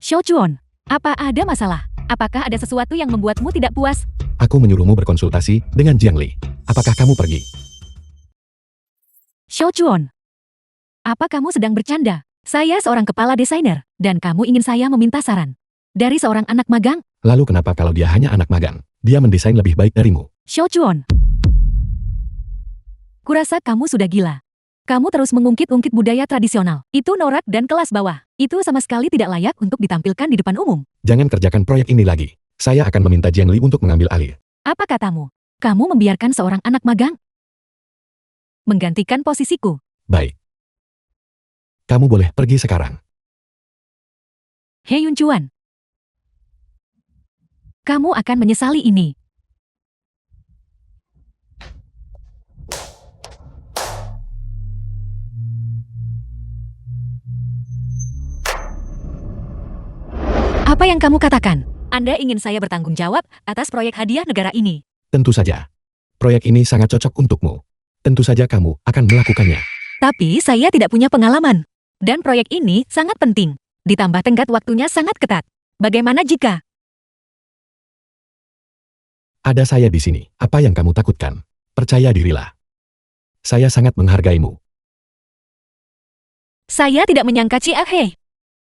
Xiao Chuan, apa ada masalah? Apakah ada sesuatu yang membuatmu tidak puas? Aku menyuruhmu berkonsultasi dengan Jiang Li. Apakah kamu pergi? Xiao Chuan, apa kamu sedang bercanda? Saya seorang kepala desainer, dan kamu ingin saya meminta saran dari seorang anak magang? Lalu kenapa kalau dia hanya anak magang? Dia mendesain lebih baik darimu. Xiao Chuan, kurasa kamu sudah gila. Kamu terus mengungkit-ungkit budaya tradisional. Itu norak dan kelas bawah. Itu sama sekali tidak layak untuk ditampilkan di depan umum. Jangan kerjakan proyek ini lagi. Saya akan meminta Jiang Li untuk mengambil alih. Apa katamu? Kamu membiarkan seorang anak magang menggantikan posisiku. Baik. Kamu boleh pergi sekarang. He Yun Chuan, kamu akan menyesali ini. Apa yang kamu katakan? Anda ingin saya bertanggung jawab atas proyek hadiah negara ini. Tentu saja. Proyek ini sangat cocok untukmu. Tentu saja kamu akan melakukannya. Tapi saya tidak punya pengalaman. Dan proyek ini sangat penting. Ditambah tenggat waktunya sangat ketat. Bagaimana jika? Ada saya di sini. Apa yang kamu takutkan? Percaya dirilah. Saya sangat menghargaimu. Saya tidak menyangka Chia He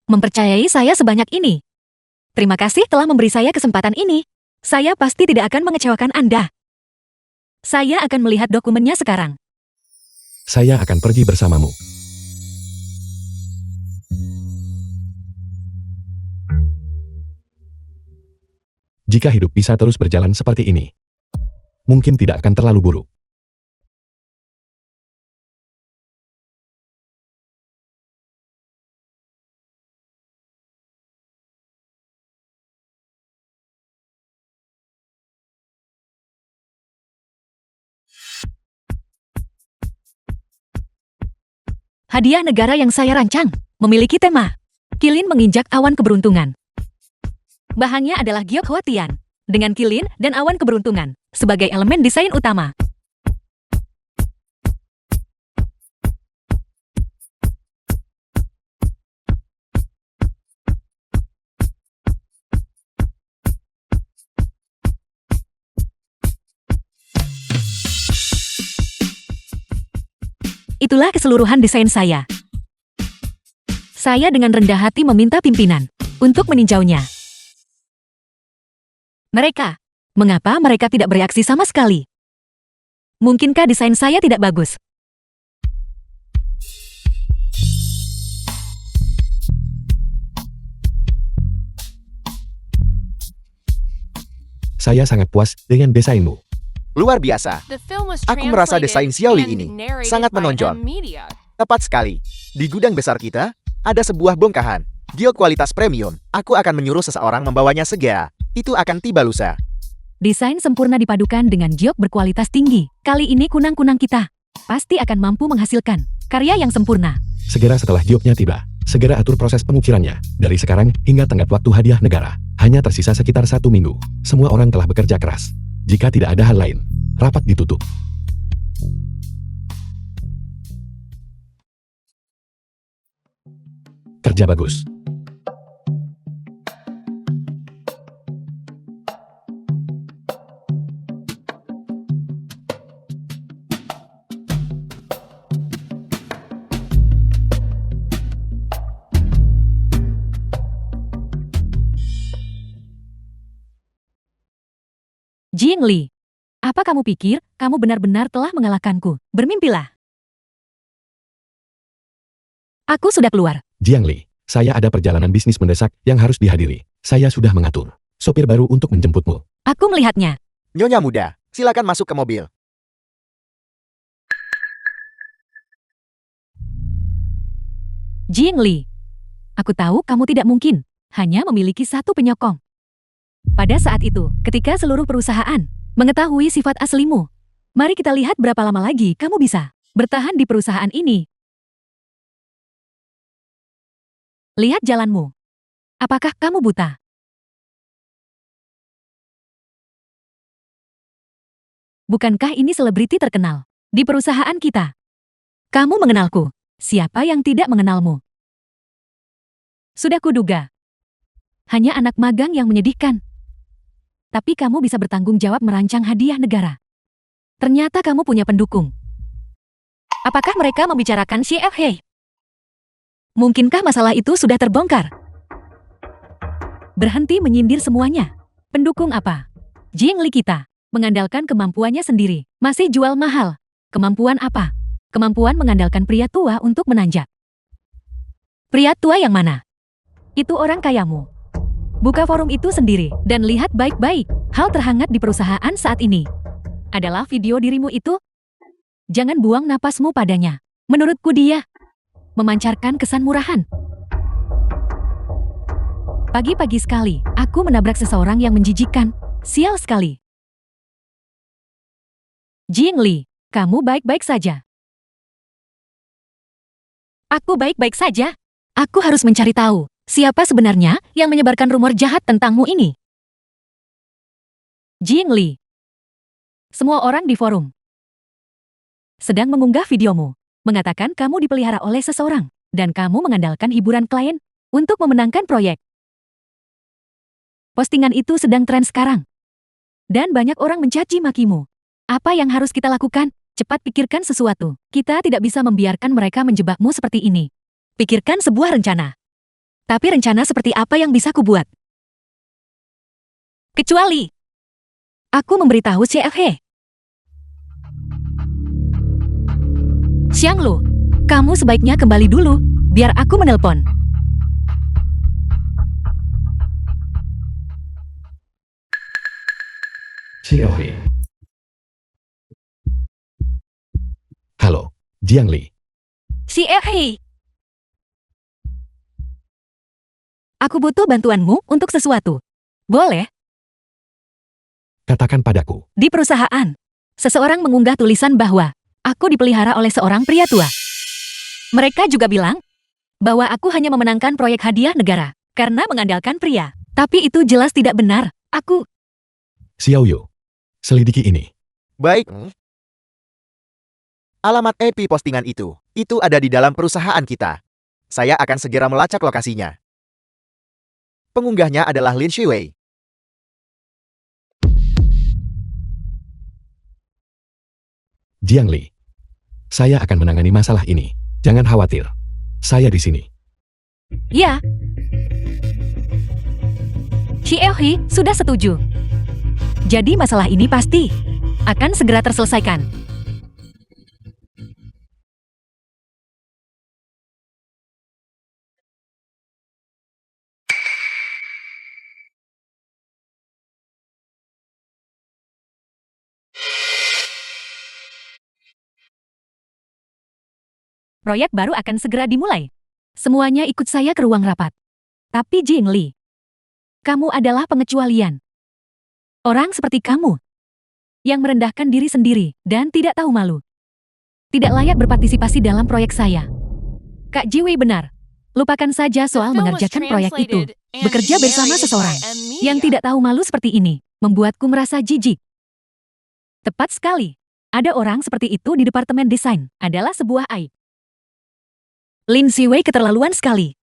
mempercayai saya sebanyak ini. Terima kasih telah memberi saya kesempatan ini. Saya pasti tidak akan mengecewakan Anda. Saya akan melihat dokumennya sekarang. Saya akan pergi bersamamu. Jika hidup bisa terus berjalan seperti ini, mungkin tidak akan terlalu buruk. Hadiah negara yang saya rancang memiliki tema Kilin menginjak awan keberuntungan. Bahannya adalah giok Hwatian dengan kilin dan awan keberuntungan sebagai elemen desain utama. Itulah keseluruhan desain saya. Saya dengan rendah hati meminta pimpinan untuk meninjaunya. Mereka, mengapa mereka tidak bereaksi sama sekali? Mungkinkah desain saya tidak bagus? Saya sangat puas dengan desainmu. Luar biasa. The film was Aku merasa desain Xiao Li translated ini and narrated sangat by menonjol. M-Media. Tepat sekali. Di gudang besar kita, ada sebuah bongkahan. Giok kualitas premium. Aku akan menyuruh seseorang membawanya segera. Itu akan tiba lusa. Desain sempurna dipadukan dengan giok berkualitas tinggi. Kali ini kunang-kunang kita pasti akan mampu menghasilkan karya yang sempurna. Segera setelah gioknya tiba, segera atur proses pengukirannya. Dari sekarang hingga tenggat waktu hadiah negara, hanya tersisa sekitar 1 minggu. Semua orang telah bekerja keras. Jika tidak ada hal lain, rapat ditutup. Kerja bagus. Jiang Li, apa kamu pikir kamu benar-benar telah mengalahkanku? Bermimpilah. Aku sudah keluar. Jiang Li, saya ada perjalanan bisnis mendesak yang harus dihadiri. Saya sudah mengatur sopir baru untuk menjemputmu. Aku melihatnya. Nyonya muda, silakan masuk ke mobil. Jiang Li, aku tahu kamu tidak mungkin hanya memiliki satu penyokong. Pada saat itu, ketika seluruh perusahaan mengetahui sifat aslimu, mari kita lihat berapa lama lagi kamu bisa bertahan di perusahaan ini. Lihat jalanmu. Apakah kamu buta? Bukankah ini selebriti terkenal di perusahaan kita? Kamu mengenalku. Siapa yang tidak mengenalmu? Sudah kuduga. hanya anak magang yang menyedihkan. Tapi kamu bisa bertanggung jawab merancang hadiah negara. Ternyata kamu punya pendukung. Apakah mereka membicarakan CFH? Mungkinkah masalah itu sudah terbongkar? Berhenti menyindir semuanya. Pendukung apa? Jingli kita mengandalkan kemampuannya sendiri, masih jual mahal. Kemampuan apa? Kemampuan mengandalkan pria tua untuk menanjak. Pria tua yang mana? Itu orang kayamu. Buka forum itu sendiri dan lihat baik-baik. Hal terhangat di perusahaan saat ini adalah video dirimu itu. Jangan buang napasmu padanya. Menurutku dia memancarkan kesan murahan. Pagi-pagi sekali, aku menabrak seseorang yang menjijikkan. Sial sekali. Jingli, kamu baik-baik saja. Aku baik-baik saja. Aku harus mencari tahu, siapa sebenarnya yang menyebarkan rumor jahat tentangmu ini. Jingli. Semua orang di forum sedang mengunggah videomu, mengatakan kamu dipelihara oleh seseorang, dan kamu mengandalkan hiburan klien untuk memenangkan proyek. Postingan itu sedang tren sekarang. Dan banyak orang mencaci makimu. Apa yang harus kita lakukan? Cepat pikirkan sesuatu. Kita tidak bisa membiarkan mereka menjebakmu seperti ini. Pikirkan sebuah rencana. Tapi rencana seperti apa yang bisa kubuat? Kecuali aku memberitahu CFH. Xianglu, kamu sebaiknya kembali dulu, biar aku menelpon. COE. Halo, Jiangli. CFH. Aku butuh bantuanmu untuk sesuatu. Boleh? Katakan padaku. Di perusahaan, seseorang mengunggah tulisan bahwa aku dipelihara oleh seorang pria tua. Mereka juga bilang bahwa aku hanya memenangkan proyek hadiah negara karena mengandalkan pria. Tapi itu jelas tidak benar. Aku... Xiaoyu, selidiki ini. Baik. Alamat IP postingan itu ada di dalam perusahaan kita. Saya akan segera melacak lokasinya. Pengunggahnya adalah Lin Shiwei. Jiangli, saya akan menangani masalah ini. Jangan khawatir. Saya di sini. Ya. CLH sudah setuju. Jadi masalah ini pasti akan segera terselesaikan. Proyek baru akan segera dimulai. Semuanya ikut saya ke ruang rapat. Tapi Jingli, kamu adalah pengecualian. Orang seperti kamu, yang merendahkan diri sendiri dan tidak tahu malu, tidak layak berpartisipasi dalam proyek saya. Kak Jiwei benar. Lupakan saja soal mengerjakan proyek itu. Bekerja bersama seseorang yang tidak tahu malu seperti ini, membuatku merasa jijik. Tepat sekali. Ada orang seperti itu di departemen desain, adalah sebuah aib. Lin Shiwei keterlaluan sekali.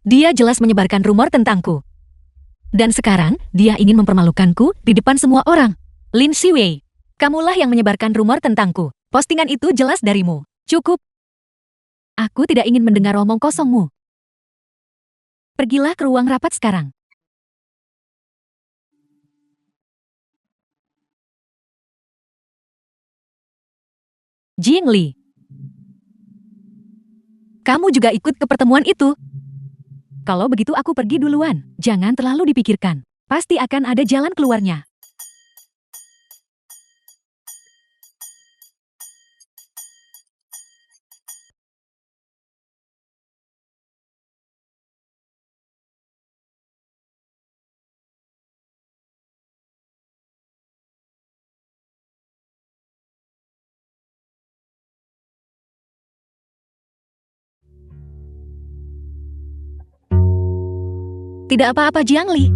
Dia jelas menyebarkan rumor tentangku. Dan sekarang, dia ingin mempermalukanku di depan semua orang. Lin Shiwei, kamulah yang menyebarkan rumor tentangku. Postingan itu jelas darimu. Cukup. Aku tidak ingin mendengar omong kosongmu. Pergilah ke ruang rapat sekarang. Jingli, kamu juga ikut ke pertemuan itu? Kalau begitu aku pergi duluan. Jangan terlalu dipikirkan. Pasti akan ada jalan keluarnya. Tidak apa-apa Jiangli.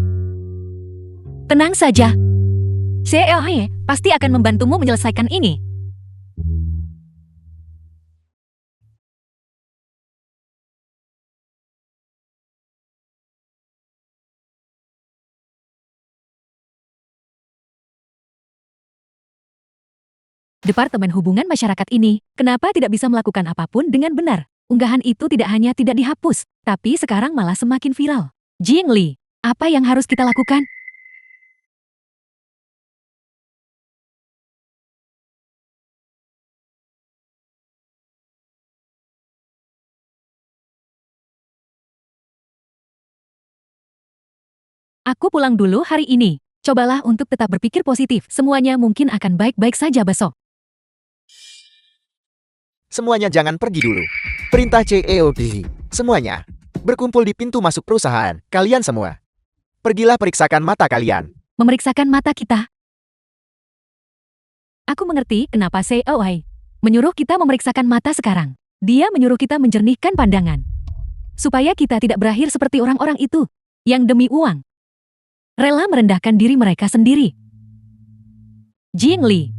Tenang saja. CLH pasti akan membantumu menyelesaikan ini. Departemen Hubungan Masyarakat ini, kenapa tidak bisa melakukan apapun dengan benar? Unggahan itu tidak hanya tidak dihapus, tapi sekarang malah semakin viral. Jing Li, apa yang harus kita lakukan? Aku pulang dulu hari ini. Cobalah untuk tetap berpikir positif. Semuanya mungkin akan baik-baik saja besok. Semuanya jangan pergi dulu. Perintah CEOD. Semuanya. Berkumpul di pintu masuk perusahaan. Kalian semua. Pergilah periksakan mata kalian. Memeriksakan mata kita. Aku mengerti kenapa COI menyuruh kita memeriksakan mata sekarang. Dia menyuruh kita menjernihkan pandangan. Supaya kita tidak berakhir seperti orang-orang itu. Yang demi uang rela merendahkan diri mereka sendiri. Jing Li,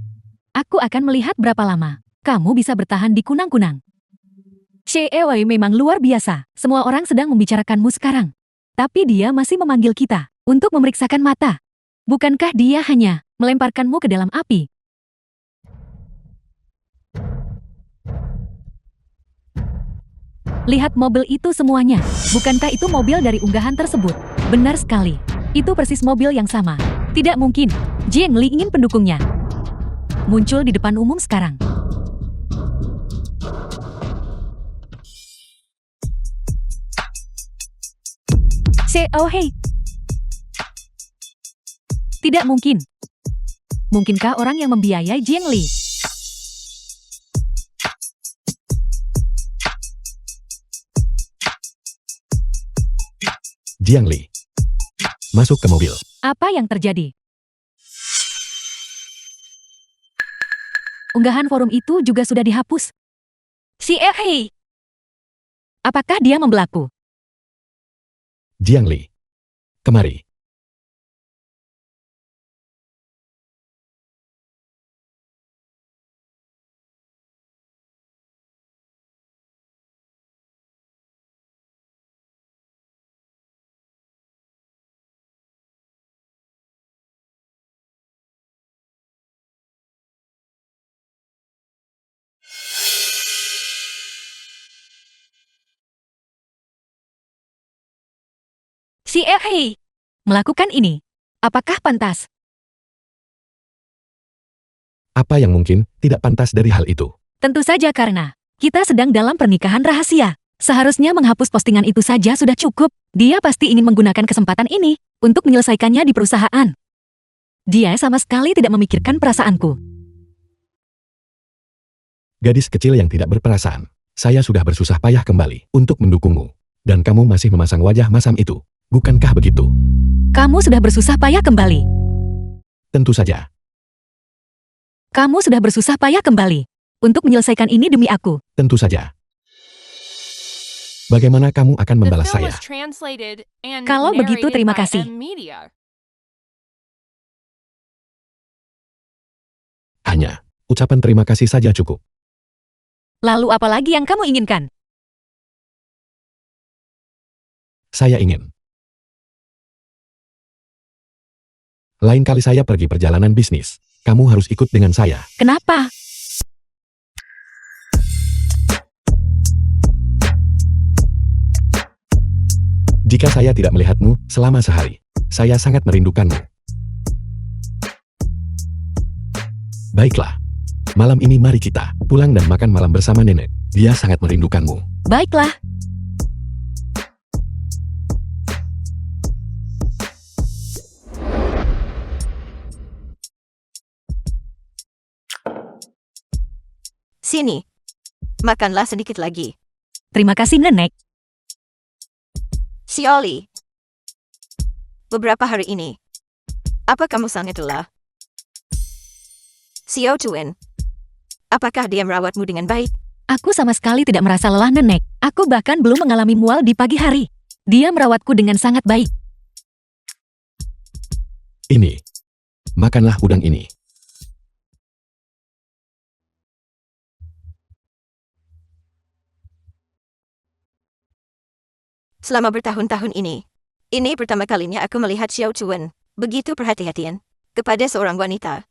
aku akan melihat berapa lama kamu bisa bertahan di kunang-kunang. CEOI memang luar biasa. Semua orang sedang membicarakanmu sekarang. Tapi dia masih memanggil kita untuk memeriksakan mata. Bukankah dia hanya melemparkanmu ke dalam api? Lihat mobil itu semuanya. Bukankah itu mobil dari unggahan tersebut? Benar sekali. Itu persis mobil yang sama. Tidak mungkin. Jing Li ingin pendukungnya muncul di depan umum sekarang. COI. Tidak mungkin. Mungkinkah orang yang membiayai Jing Li? Jiang Li. Masuk ke mobil. Apa yang terjadi? Unggahan forum itu juga sudah dihapus. CFA. Apakah dia membelaku? Jiang Li. Kemari. CFA. Melakukan ini. Apakah pantas? Apa yang mungkin tidak pantas dari hal itu? Tentu saja karena kita sedang dalam pernikahan rahasia. Seharusnya menghapus postingan itu saja sudah cukup. Dia pasti ingin menggunakan kesempatan ini untuk menyelesaikannya di perusahaan. Dia sama sekali tidak memikirkan perasaanku. Gadis kecil yang tidak berperasaan. Saya sudah bersusah payah kembali untuk mendukungmu. Dan kamu masih memasang wajah masam itu. Bukankah begitu? Kamu sudah bersusah payah kembali. Tentu saja. Kamu sudah bersusah payah kembali untuk menyelesaikan ini demi aku. Tentu saja. Bagaimana kamu akan The membalas film saya? was translated and Kalau begitu, narrated terima by kasih. M Media. Hanya ucapan terima kasih saja cukup. Lalu apa lagi yang kamu inginkan? Saya ingin. Lain kali saya pergi perjalanan bisnis, kamu harus ikut dengan saya. Kenapa? Jika saya tidak melihatmu selama sehari, saya sangat merindukanmu. Baiklah. Malam ini mari kita pulang dan makan malam bersama nenek. Dia sangat merindukanmu. Baiklah. Sini. Makanlah sedikit lagi. Terima kasih, Nenek. Si Oli. Beberapa hari ini. Apa kamu sangat lelah? Si Otuin. Apakah dia merawatmu dengan baik? Aku sama sekali tidak merasa lelah, Nenek. Aku bahkan belum mengalami mual di pagi hari. Dia merawatku dengan sangat baik. Ini. Makanlah udang ini. Selama bertahun-tahun ini pertama kalinya aku melihat Xiao Chuan begitu perhatian kepada seorang wanita.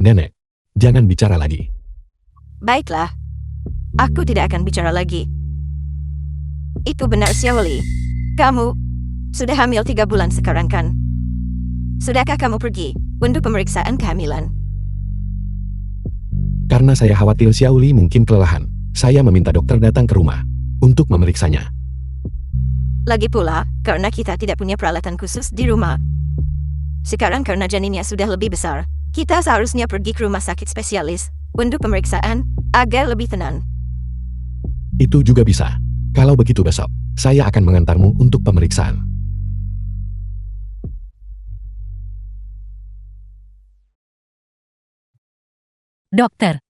Nenek, Jangan bicara lagi. Baiklah. Aku tidak akan bicara lagi. Itu benar, Xiaoli. Kamu sudah hamil 3 bulan sekarang kan? Sudahkah kamu pergi untuk pemeriksaan kehamilan? Karena saya khawatir Xiaoli mungkin kelelahan, saya meminta dokter datang ke rumah untuk memeriksanya. Lagi pula, karena kita tidak punya peralatan khusus di rumah. Sekarang karena janinnya sudah lebih besar, kita seharusnya pergi ke rumah sakit spesialis untuk pemeriksaan agar lebih tenang. Itu juga bisa. Kalau begitu besok, saya akan mengantarmu untuk pemeriksaan. Dokter,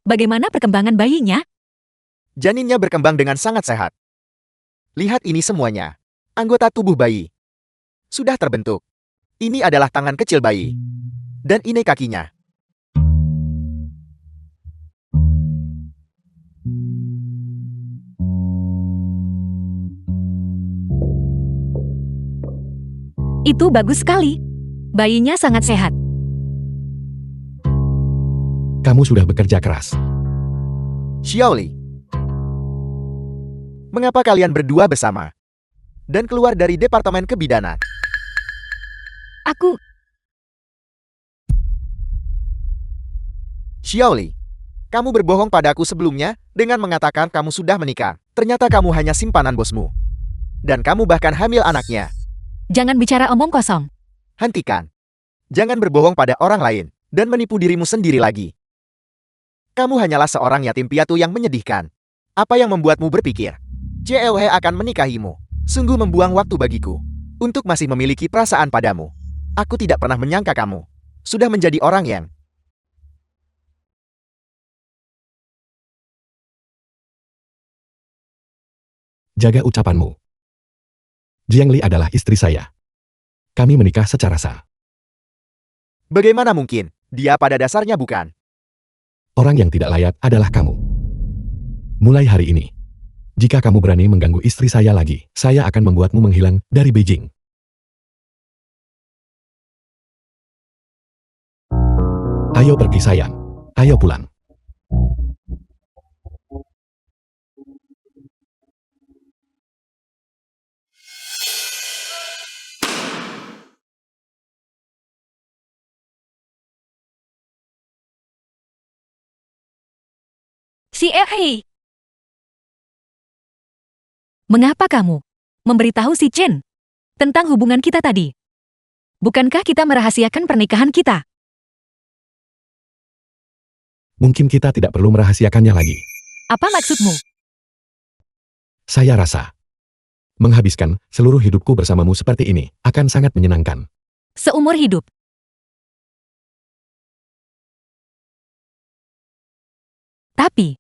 bagaimana perkembangan bayinya? Janinnya berkembang dengan sangat sehat. Lihat ini semuanya. Anggota tubuh bayi. Sudah terbentuk. Ini adalah tangan kecil bayi. Dan ini kakinya. Itu bagus sekali. Bayinya sangat sehat. Kamu sudah bekerja keras. Xiaoli. Mengapa kalian berdua bersama? Dan keluar dari Departemen Kebidanan. Aku, Xiaoli. Kamu berbohong padaku sebelumnya dengan mengatakan kamu sudah menikah. Ternyata kamu hanya simpanan bosmu. Dan kamu bahkan hamil anaknya. jangan bicara omong kosong. Hentikan. Jangan berbohong pada orang lain dan menipu dirimu sendiri lagi. Kamu hanyalah seorang yatim piatu yang menyedihkan. Apa yang membuatmu berpikir JLH akan menikahimu? Sungguh membuang waktu bagiku untuk masih memiliki perasaan padamu. Aku tidak pernah menyangka kamu sudah menjadi orang yang Jaga ucapanmu. Jiangli adalah istri saya. Kami menikah secara sah. bagaimana mungkin? Dia pada dasarnya bukan. Orang yang tidak layak adalah kamu. Mulai hari ini, jika kamu berani mengganggu istri saya lagi, saya akan membuatmu menghilang dari Beijing. Ayo pergi sayang. Ayo pulang. Si Hei. Mengapa kamu memberitahu si Chen tentang hubungan kita tadi? Bukankah kita merahasiakan pernikahan kita? Mungkin kita tidak perlu merahasiakannya lagi. Apa maksudmu? Saya rasa menghabiskan seluruh hidupku bersamamu seperti ini akan sangat menyenangkan. Seumur hidup. Tapi,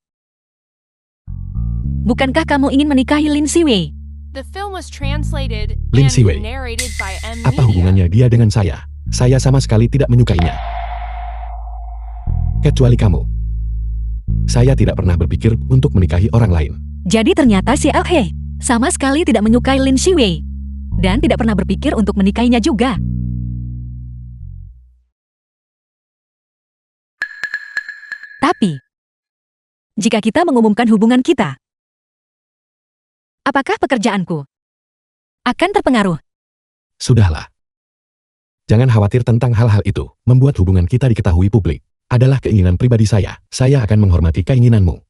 bukankah kamu ingin menikahi Lin Siwei? The film was translated Lin and Siwei. narrated by M. Apa Media. hubungannya dia dengan saya? Saya sama sekali tidak menyukainya. Kecuali kamu. Saya tidak pernah berpikir untuk menikahi orang lain. Jadi ternyata si Hei sama sekali tidak menyukai Lin Siwei. Dan tidak pernah berpikir untuk menikahinya juga. Tapi, jika kita mengumumkan hubungan kita, apakah pekerjaanku akan terpengaruh? Sudahlah. Jangan khawatir tentang hal-hal itu. Membuat hubungan kita diketahui publik adalah keinginan pribadi saya. Saya akan menghormati keinginanmu.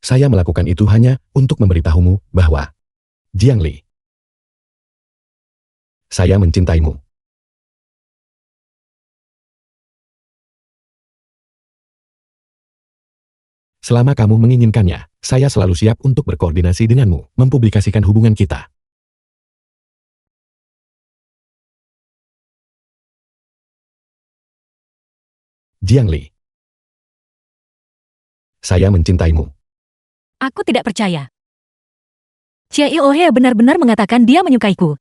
Saya melakukan itu hanya untuk memberitahumu bahwa Jiangli, saya mencintaimu. Selama kamu menginginkannya, saya selalu siap untuk berkoordinasi denganmu, mempublikasikan hubungan kita. Jiangli, saya mencintaimu. Aku tidak percaya. Xia Iohe benar-benar mengatakan dia menyukaiku.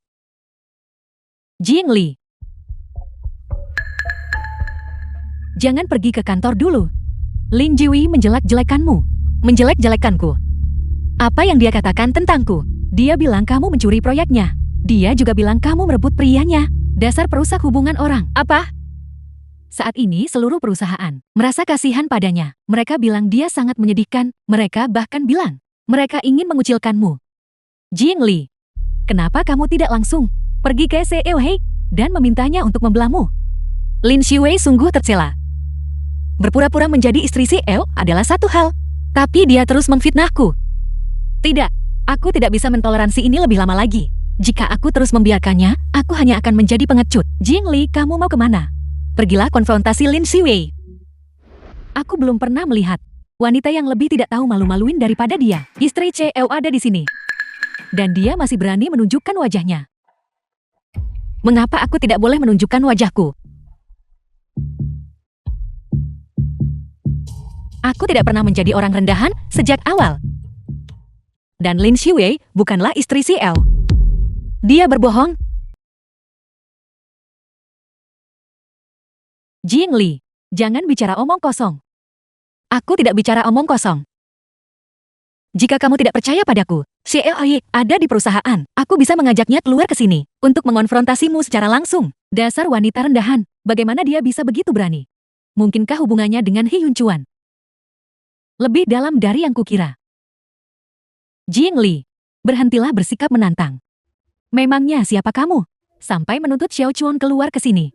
Jing Li. Jangan pergi ke kantor dulu. Lin Jiwi menjelek-jelekanmu. Menjelek-jelekanku. Apa yang dia katakan tentangku? Dia bilang kamu mencuri proyeknya. Dia juga bilang kamu merebut prianya. Dasar perusak hubungan orang. Apa? Saat ini seluruh perusahaan merasa kasihan padanya. Mereka bilang dia sangat menyedihkan. Mereka bahkan bilang, mereka ingin mengucilkanmu. Jingli, kenapa kamu tidak langsung pergi ke CEO Hei dan memintanya untuk membelahmu? Lin Xiwei sungguh tercela. Berpura-pura menjadi istri CEO adalah satu hal, tapi dia terus memfitnahku. Tidak, aku tidak bisa mentoleransi ini lebih lama lagi. Jika aku terus membiarkannya, aku hanya akan menjadi pengecut. Jingli, kamu mau kemana? Pergilah konfrontasi Lin Xiwei. Aku belum pernah melihat wanita yang lebih tidak tahu malu-maluin daripada dia. Istri CEO ada di sini. Dan dia masih berani menunjukkan wajahnya. Mengapa aku tidak boleh menunjukkan wajahku? Aku tidak pernah menjadi orang rendahan sejak awal. Dan Lin Xiwei bukanlah istri CEO. Dia berbohong. Jingli, jangan bicara omong kosong. Aku tidak bicara omong kosong. Jika kamu tidak percaya padaku, CEO Yi ada di perusahaan. Aku bisa mengajaknya keluar ke sini untuk mengonfrontasimu secara langsung. Dasar wanita rendahan, bagaimana dia bisa begitu berani? Mungkinkah hubungannya dengan He Yun Chuan lebih dalam dari yang kukira? Jingli, berhentilah bersikap menantang. Memangnya siapa kamu? Sampai menuntut Xiao Chuan keluar ke sini.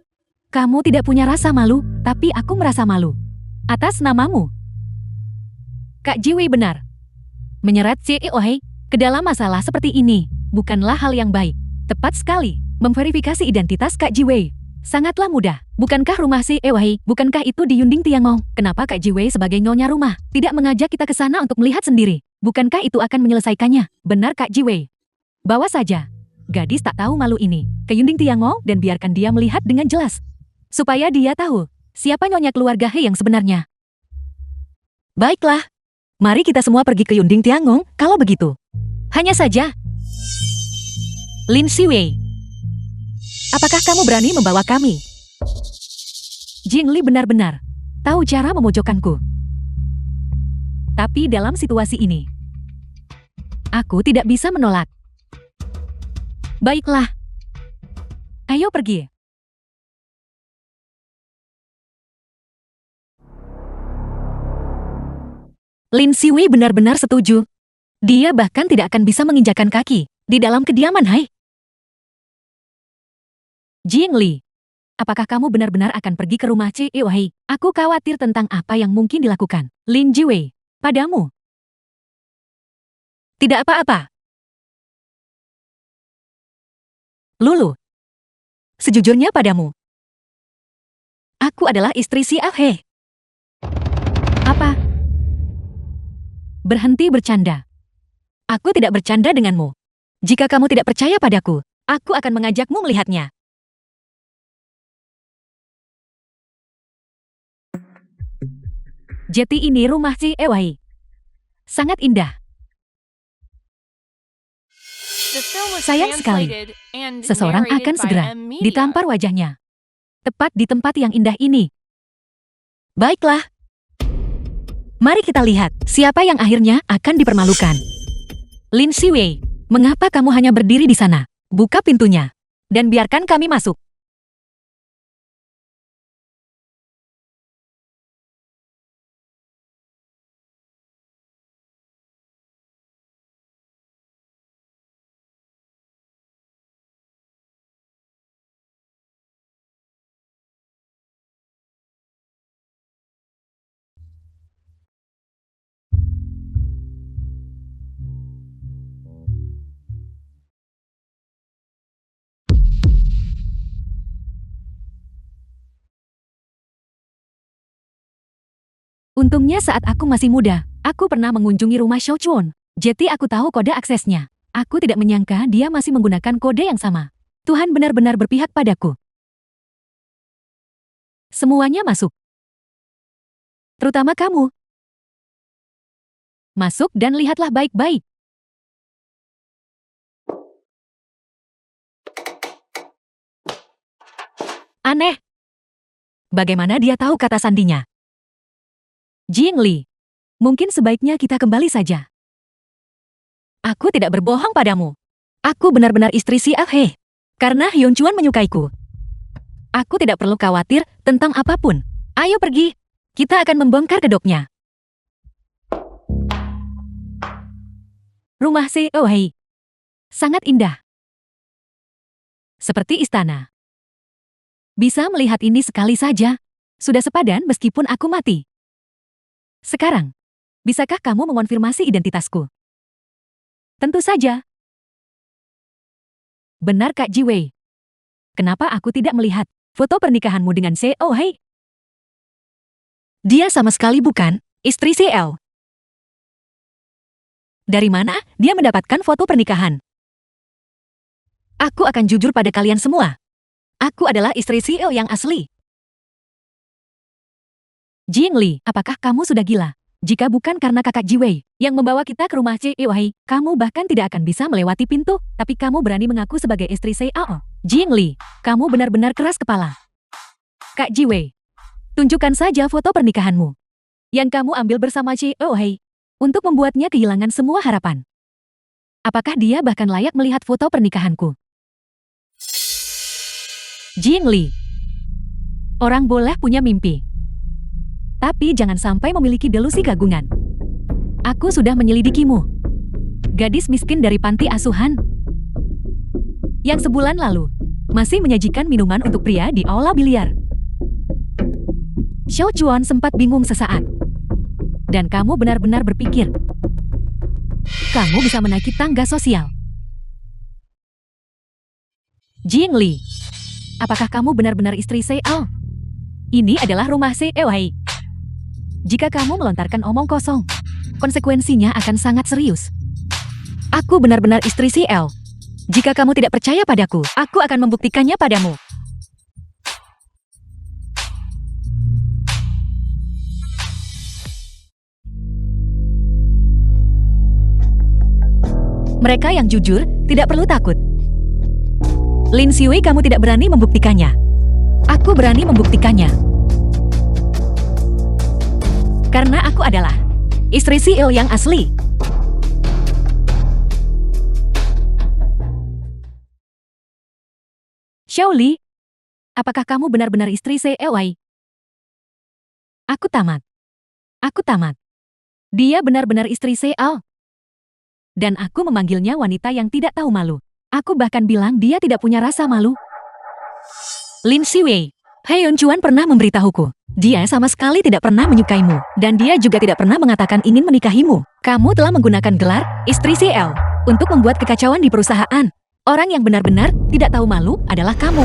Kamu tidak punya rasa malu, tapi aku merasa malu. Atas namamu. Kak Jiwei benar. Menyeret CEO Hei ke dalam masalah seperti ini bukanlah hal yang baik. Tepat sekali, memverifikasi identitas Kak Jiwei. Sangatlah mudah. Bukankah rumah CEO Hei, bukankah itu di Yunding Tiangong? Kenapa Kak Jiwei sebagai nyonya rumah tidak mengajak kita ke sana untuk melihat sendiri? Bukankah itu akan menyelesaikannya? Benar Kak Jiwei. Bawa saja gadis tak tahu malu ini ke Yunding Tiangong dan biarkan dia melihat dengan jelas. Supaya dia tahu siapa nyonya keluarga He yang sebenarnya. Baiklah, mari kita semua pergi ke Yunding Tiangong kalau begitu. Hanya saja, Lin Xiwei, apakah kamu berani membawa kami? Jingli benar-benar tahu cara memojokkanku. Tapi dalam situasi ini, aku tidak bisa menolak. Baiklah, ayo pergi. Lin Xiwei benar-benar setuju. Dia bahkan tidak akan bisa menginjakan kaki di dalam kediaman Hai. Jingli, apakah kamu benar-benar akan pergi ke rumah CEO Hei? Aku khawatir tentang apa yang mungkin dilakukan Lin Jiwei padamu. Tidak apa-apa. Lulu, sejujurnya padamu, aku adalah istri si Ah He. Apa? Berhenti bercanda. Aku tidak bercanda denganmu. Jika kamu tidak percaya padaku, aku akan mengajakmu melihatnya. Jeti ini rumah si Ewai. Sangat indah. The film was Sayang sekali, translated and seseorang narrated akan by segera M Media. ditampar wajahnya. Tepat di tempat yang indah ini. Baiklah. Mari kita lihat siapa yang akhirnya akan dipermalukan. Lin Xiwei, mengapa kamu hanya berdiri di sana? Buka pintunya dan biarkan kami masuk. Untungnya saat aku masih muda, aku pernah mengunjungi rumah Xiao Chuan. Jadi aku tahu kode aksesnya. Aku tidak menyangka dia masih menggunakan kode yang sama. Tuhan benar-benar berpihak padaku. Semuanya masuk. Terutama kamu. Masuk dan lihatlah baik-baik. Aneh. Bagaimana dia tahu kata sandinya? Jingli, mungkin sebaiknya kita kembali saja. Aku tidak berbohong padamu. Aku benar-benar istri si Ah He. Karena Hyun Chuan menyukaiku. Aku tidak perlu khawatir tentang apapun. Ayo pergi. Kita akan membongkar kedoknya. Rumah Seo Hei. Sangat indah. Seperti istana. Bisa melihat ini sekali saja. Sudah sepadan meskipun aku mati. Sekarang, bisakah kamu mengonfirmasi identitasku? Tentu saja. Benar Kak Jiwei. Kenapa aku tidak melihat foto pernikahanmu dengan Seo Hei? Dia sama sekali bukan istri CL. Dari mana dia mendapatkan foto pernikahan? Aku akan jujur pada kalian semua. Aku adalah istri CEO yang asli. Jingli, apakah kamu sudah gila? Jika bukan karena kakak Jiwei yang membawa kita ke rumah CEO Hei, kamu bahkan tidak akan bisa melewati pintu, tapi kamu berani mengaku sebagai istri CEO. Jingli, kamu benar-benar keras kepala. Kak Jiwei, tunjukkan saja foto pernikahanmu yang kamu ambil bersama CEO Hei untuk membuatnya kehilangan semua harapan. Apakah dia bahkan layak melihat foto pernikahanku? Jingli, orang boleh punya mimpi, tapi jangan sampai memiliki delusi gagungan. Aku sudah menyelidikimu. Gadis miskin dari panti asuhan yang sebulan lalu masih menyajikan minuman untuk pria di aula biliar. Xiao Chuan sempat bingung sesaat. Dan kamu benar-benar berpikir kamu bisa menaiki tangga sosial. Jingli, apakah kamu benar-benar istri Seo? Ini adalah rumah Seo Hei. Jika kamu melontarkan omong kosong, konsekuensinya akan sangat serius. Aku benar-benar istri Seo. Jika kamu tidak percaya padaku, aku akan membuktikannya padamu. Mereka yang jujur tidak perlu takut. Lin Xiwei, kamu tidak berani membuktikannya. Aku berani membuktikannya. Karena aku adalah istri CEO yang asli. Xiao Li, apakah kamu benar-benar istri CEO Hei? Aku tamat. Aku tamat. Dia benar-benar istri CEO. Dan aku memanggilnya wanita yang tidak tahu malu. Aku bahkan bilang dia tidak punya rasa malu. Lin Xiwei, Heon Chuan pernah memberitahuku. Dia sama sekali tidak pernah menyukaimu. Dan dia juga tidak pernah mengatakan ingin menikahimu. Kamu telah menggunakan gelar istri CL untuk membuat kekacauan di perusahaan. Orang yang benar-benar tidak tahu malu adalah kamu.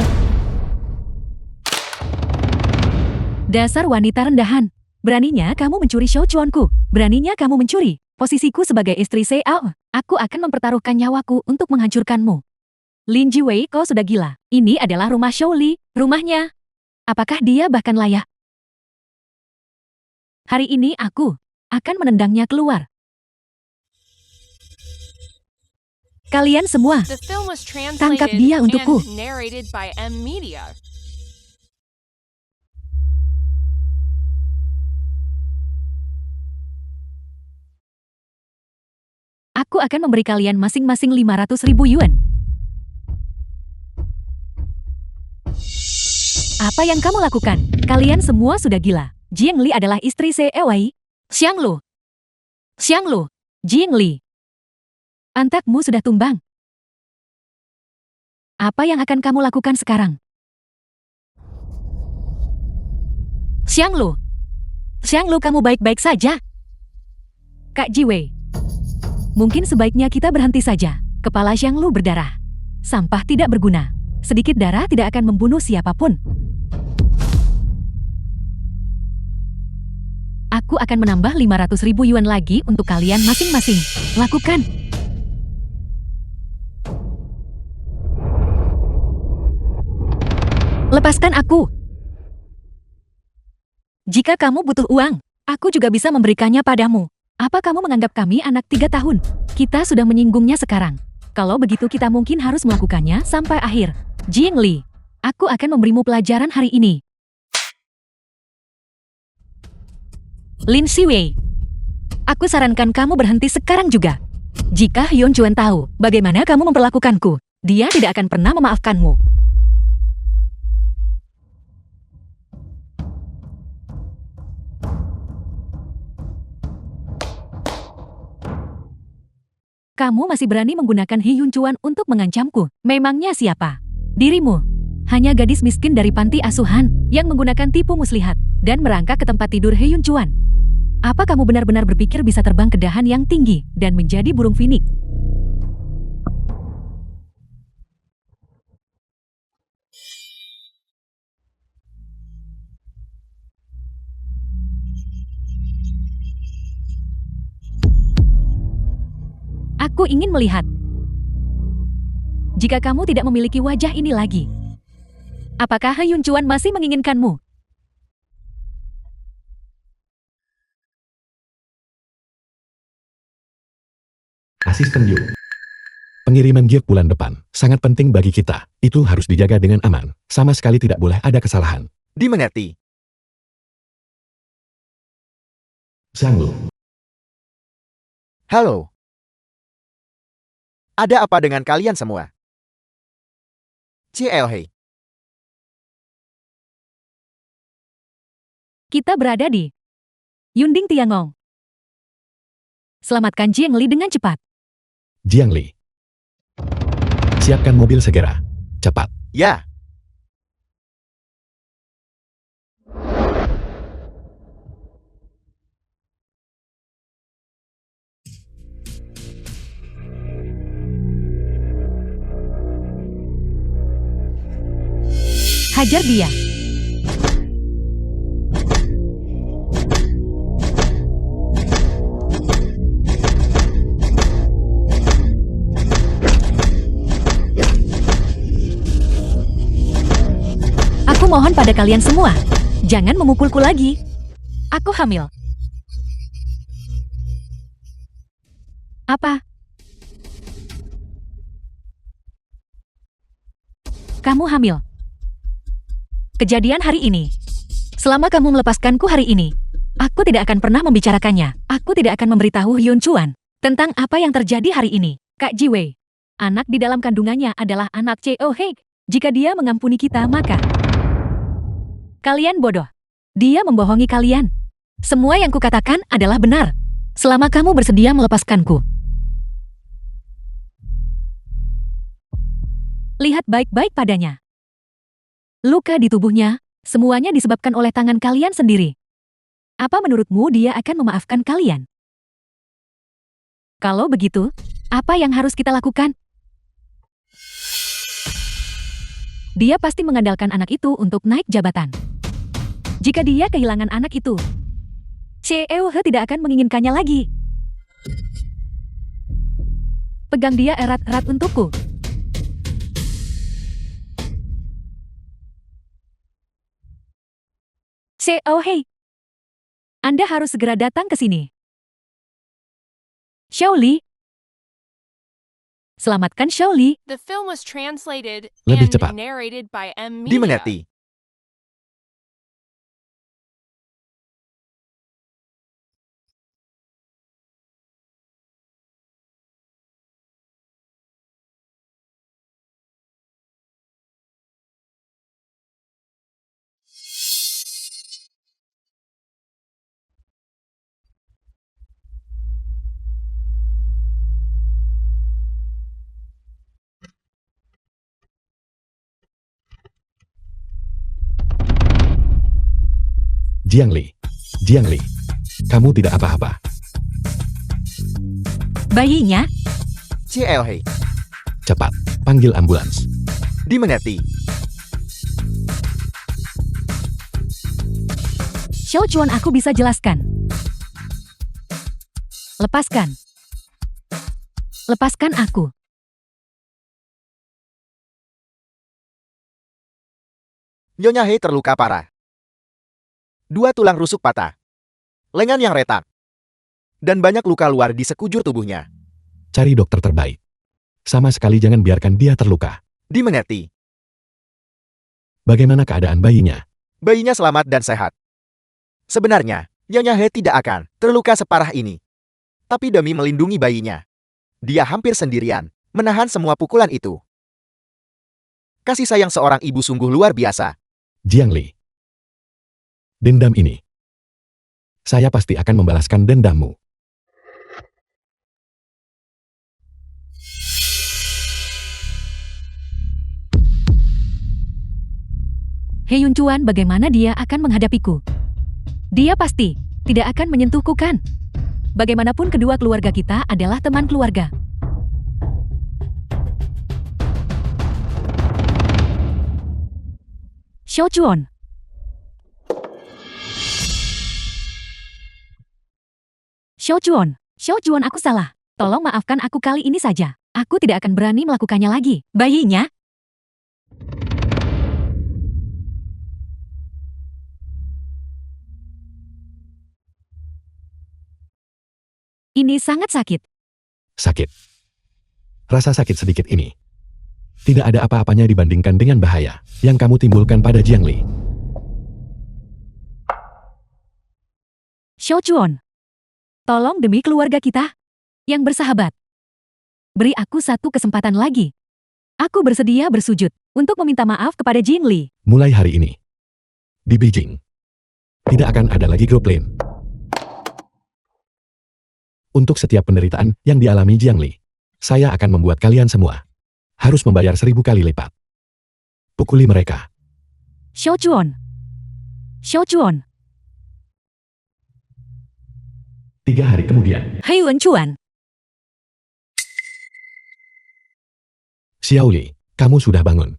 Dasar wanita rendahan. Beraninya kamu mencuri Xiao Chuanku. Beraninya kamu mencuri posisiku sebagai istri CEO. Aku akan mempertaruhkan nyawaku untuk menghancurkanmu. Lin Jiwei, kau sudah gila. Ini adalah rumah Xiao Li, rumahnya. Apakah dia bahkan layak? Hari ini aku akan menendangnya keluar. Kalian semua, The film was tangkap translated dia untukku. and narrated by M Media. Aku akan memberi kalian masing-masing 500.000 yuan. Apa yang kamu lakukan? Kalian semua sudah gila. Jing Li adalah istri CEO Wei. Xiang Lu. Xiang Lu. Jing Li. Antakmu sudah tumbang. Apa yang akan kamu lakukan sekarang? Xiang Lu. Xiang Lu, kamu baik-baik saja? Kak Jiwei. Mungkin sebaiknya kita berhenti saja. Kepala Xiang Lu berdarah. Sampah tidak berguna. Sedikit darah tidak akan membunuh siapapun. Aku akan menambah 500.000 yuan lagi untuk kalian masing-masing. Lakukan. Lepaskan aku. Jika kamu butuh uang, aku juga bisa memberikannya padamu. Apa kamu menganggap kami anak 3 tahun? Kita sudah menyinggungnya sekarang. Kalau begitu kita mungkin harus melakukannya sampai akhir. Jing Li, aku akan memberimu pelajaran hari ini. Lin Xiwei, aku sarankan kamu berhenti sekarang juga. Jika Hyun Chuan tahu bagaimana kamu memperlakukanku, dia tidak akan pernah memaafkanmu. Kamu masih berani menggunakan Hyun Chuan untuk mengancamku. Memangnya siapa? Dirimu. Hanya gadis miskin dari panti asuhan yang menggunakan tipu muslihat dan merangkak ke tempat tidur Hyun Chuan. Apa kamu benar-benar berpikir bisa terbang ke dahan yang tinggi dan menjadi burung phoenix? Aku ingin melihat. Jika kamu tidak memiliki wajah ini lagi, apakah Hyun Chuan masih menginginkanmu? Asisten Yu. Pengiriman gift bulan depan sangat penting bagi kita. Itu harus dijaga dengan aman. Sama sekali tidak boleh ada kesalahan. Dimengerti. Zhang Lu. Halo. Ada apa dengan kalian semua? CLH. Kita berada di Yunding Tiangong. Selamatkan Jiang Li dengan cepat. Jiang Li. Siapkan mobil segera. Cepat. Ya. Hajar dia. Aku mohon pada kalian semua, jangan memukulku lagi. Aku hamil. Apa? Kamu hamil? Kejadian hari ini. Selama kamu melepaskanku hari ini, aku tidak akan pernah membicarakannya. Aku tidak akan memberitahu Hyun Chuan tentang apa yang terjadi hari ini. Kak Ji Wei, anak di dalam kandungannya adalah anak Cheo Hei. Jika dia mengampuni kita, maka kalian bodoh. Dia membohongi kalian. Semua yang kukatakan adalah benar. Selama kamu bersedia melepaskanku. Lihat baik-baik padanya. Luka di tubuhnya, semuanya disebabkan oleh tangan kalian sendiri. Apa menurutmu dia akan memaafkan kalian? Kalau begitu, apa yang harus kita lakukan? Dia pasti mengandalkan anak itu untuk naik jabatan. Jika dia kehilangan anak itu, Cheo He tidak akan menginginkannya lagi. Pegang dia erat-erat untukku. Cheo Hei, Anda harus segera datang ke sini. Xiao Li, selamatkan Xiao Li. The film was translated Lebih and cepat. narrated by M. Media. Dimengerti. Jiang Li. Jiang Li. Kamu tidak apa-apa. Bayinya, CLH. Cepat. Panggil ambulans. Dimengerti. Xiao Chuan aku bisa jelaskan. Lepaskan. Lepaskan aku. Nyonya Hei terluka parah. 2 tulang rusuk patah. Lengan yang retak. Dan banyak luka luar di sekujur tubuhnya. Cari dokter terbaik. Sama sekali jangan biarkan dia terluka. Dimengerti. Bagaimana keadaan bayinya? Bayinya selamat dan sehat. Sebenarnya, Nyonya Hei tidak akan terluka separah ini. Tapi demi melindungi bayinya, dia hampir sendirian menahan semua pukulan itu. Kasih sayang seorang ibu sungguh luar biasa. Jiang Li. Dendam ini. Saya pasti akan membalaskan dendammu. Hyun Chuan, bagaimana dia akan menghadapiku? Dia pasti tidak akan menyentuhku kan? Bagaimanapun kedua keluarga kita adalah teman keluarga. Xiao Chuan. Xiao Chuan, aku salah. Tolong maafkan aku kali ini saja. Aku tidak akan berani melakukannya lagi. Bayinya? Ini sangat sakit. Sakit. Rasa sakit sedikit ini tidak ada apa-apanya dibandingkan dengan bahaya yang kamu timbulkan pada Jiangli. Xiao Chuan, tolong demi keluarga kita yang bersahabat, beri aku satu kesempatan lagi. Aku bersedia bersujud untuk meminta maaf kepada Jiangli. Mulai hari ini, di Beijing, tidak akan ada lagi grup lain. Untuk setiap penderitaan yang dialami Jiangli, saya akan membuat kalian semua harus membayar 1000 kali lipat. Pukuli mereka. Xiao Chuan. 3 hari kemudian, Hyun Chuan. Xiaoli, kamu sudah bangun.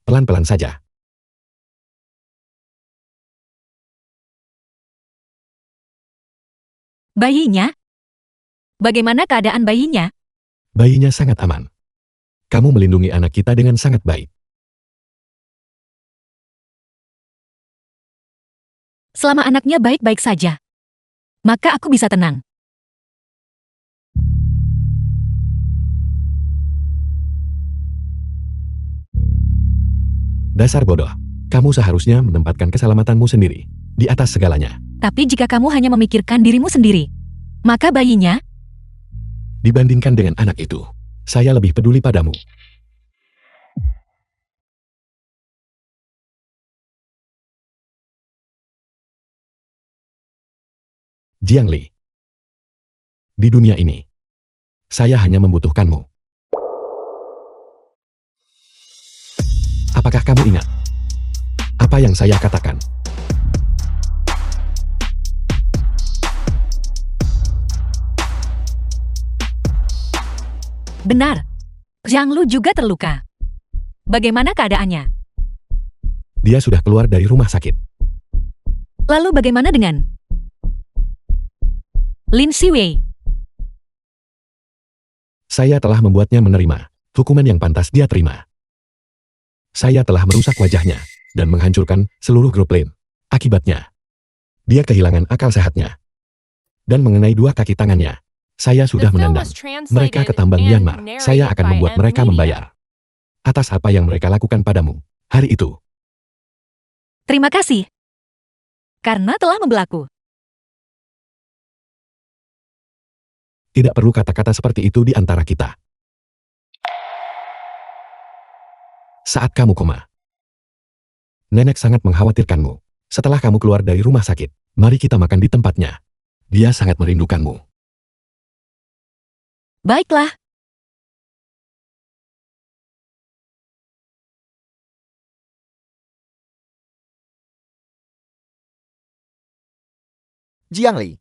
Pelan-pelan saja. Bayinya? Bagaimana keadaan bayinya? Bayinya sangat aman. Kamu melindungi anak kita dengan sangat baik. Selama anaknya baik-baik saja, maka aku bisa tenang. Dasar bodoh. Kamu seharusnya menempatkan keselamatanmu sendiri di atas segalanya. Tapi jika kamu hanya memikirkan dirimu sendiri, maka bayinya? Dibandingkan dengan anak itu, saya lebih peduli padamu. Jiangli, di dunia ini, saya hanya membutuhkanmu. Apakah kamu ingat apa yang saya katakan? Benar. Zhang Lu juga terluka. Bagaimana keadaannya? Dia sudah keluar dari rumah sakit. Lalu bagaimana dengan Lin Siwei? Saya telah membuatnya menerima hukuman yang pantas dia terima. Saya telah merusak wajahnya dan menghancurkan seluruh grup lain. Akibatnya, dia kehilangan akal sehatnya. Dan mengenai 2 kaki tangannya, saya sudah menendang mereka ke tambang Myanmar. Saya akan membuat mereka membayar atas apa yang mereka lakukan padamu hari itu. Terima kasih. Karena telah membelaku. Tidak perlu kata-kata seperti itu di antara kita. Saat kamu koma, nenek sangat mengkhawatirkanmu. Setelah kamu keluar dari rumah sakit, mari kita makan di tempatnya. Dia sangat merindukanmu. Baiklah. Jiangli,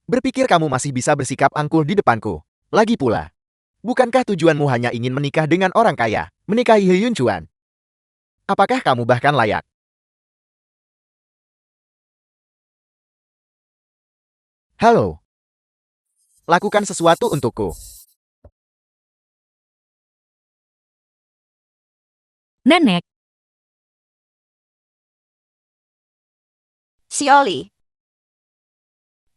berpikir kamu masih bisa bersikap angkuh di depanku. Lagi pula, bukankah tujuanmu hanya ingin menikah dengan orang kaya, menikahi Hyun Chuan? Apakah kamu bahkan layak? Halo. Lakukan sesuatu untukku. Nenek, Xiaoli,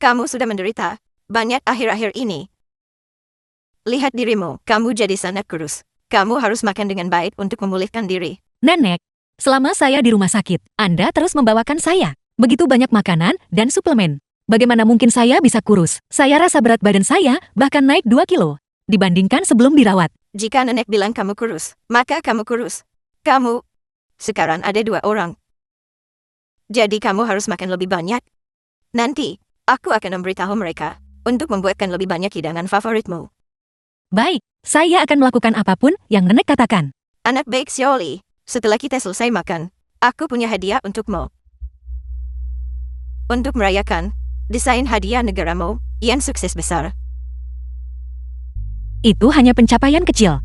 kamu sudah menderita banyak akhir-akhir ini. Lihat dirimu, kamu jadi sangat kurus. Kamu harus makan dengan baik untuk memulihkan diri. Nenek, selama saya di rumah sakit, Anda terus membawakan saya begitu banyak makanan dan suplemen. Bagaimana mungkin saya bisa kurus? Saya rasa berat badan saya bahkan naik 2 kilo dibandingkan sebelum dirawat. Jika nenek bilang kamu kurus, maka kamu kurus. Kamu, sekarang ada 2 orang. Jadi kamu harus makan lebih banyak. Nanti, aku akan memberitahu mereka untuk membuatkan lebih banyak hidangan favoritmu. Baik, saya akan melakukan apapun yang nenek katakan. Anak baik Xiaoli, setelah kita selesai makan, aku punya hadiah untukmu. Untuk merayakan, desain hadiah negaramu yang sukses besar. Itu hanya pencapaian kecil.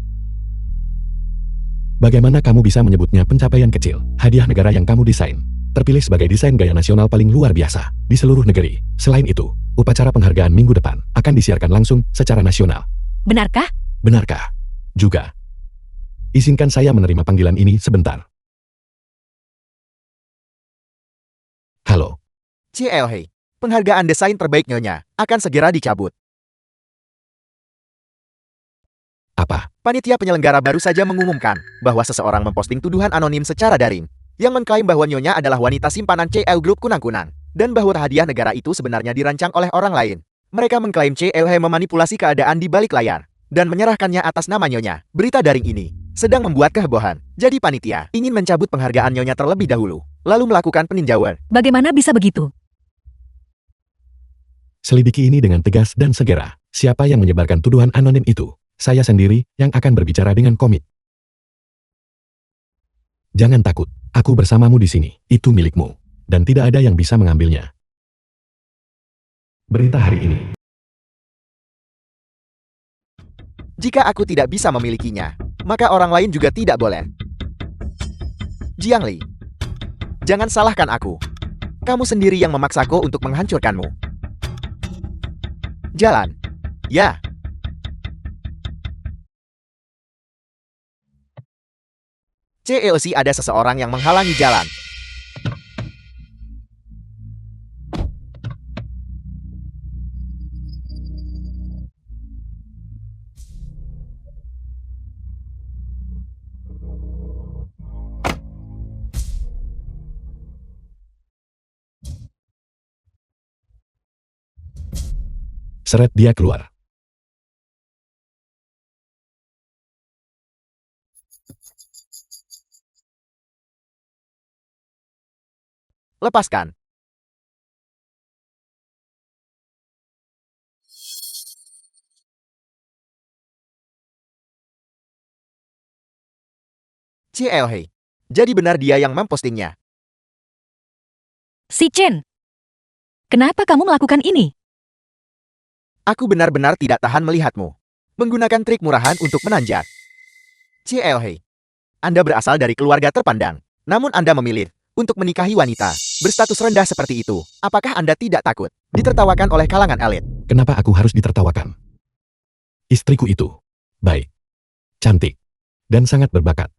Bagaimana kamu bisa menyebutnya pencapaian kecil? Hadiah negara yang kamu desain terpilih sebagai desain gaya nasional paling luar biasa di seluruh negeri. Selain itu, upacara penghargaan minggu depan akan disiarkan langsung secara nasional. Benarkah? Benarkah? Juga. Izinkan saya menerima panggilan ini sebentar. Halo. CLH, penghargaan desain terbaik Nyonya akan segera dicabut. Apa? Panitia penyelenggara baru saja mengumumkan bahwa seseorang memposting tuduhan anonim secara daring yang mengklaim bahwa Nyonya adalah wanita simpanan CL Group Kunang-Kunang dan bahwa hadiah negara itu sebenarnya dirancang oleh orang lain. Mereka mengklaim CLH memanipulasi keadaan di balik layar dan menyerahkannya atas nama Nyonya. Berita daring ini sedang membuat kehebohan. Jadi panitia ingin mencabut penghargaan Nyonya terlebih dahulu, lalu melakukan peninjauan. Bagaimana bisa begitu? Selidiki ini dengan tegas dan segera. Siapa yang menyebarkan tuduhan anonim itu? Saya sendiri yang akan berbicara dengan komit. Jangan takut, aku bersamamu di sini. Itu milikmu, dan tidak ada yang bisa mengambilnya. Berita hari ini. Jika aku tidak bisa memilikinya, maka orang lain juga tidak boleh. Jiangli, jangan salahkan aku. Kamu sendiri yang memaksaku untuk menghancurkanmu. Jalan. Ya. CEOC ada seseorang yang menghalangi jalan. Seret dia keluar. Lepaskan. CLH. Jadi benar dia yang mempostingnya. Si Chen, kenapa kamu melakukan ini? Aku benar-benar tidak tahan melihatmu menggunakan trik murahan untuk menanjak. CLH. Anda berasal dari keluarga terpandang, namun Anda memilih untuk menikahi wanita berstatus rendah seperti itu. Apakah Anda tidak takut ditertawakan oleh kalangan elit? Kenapa aku harus ditertawakan? Istriku itu baik, cantik, dan sangat berbakat.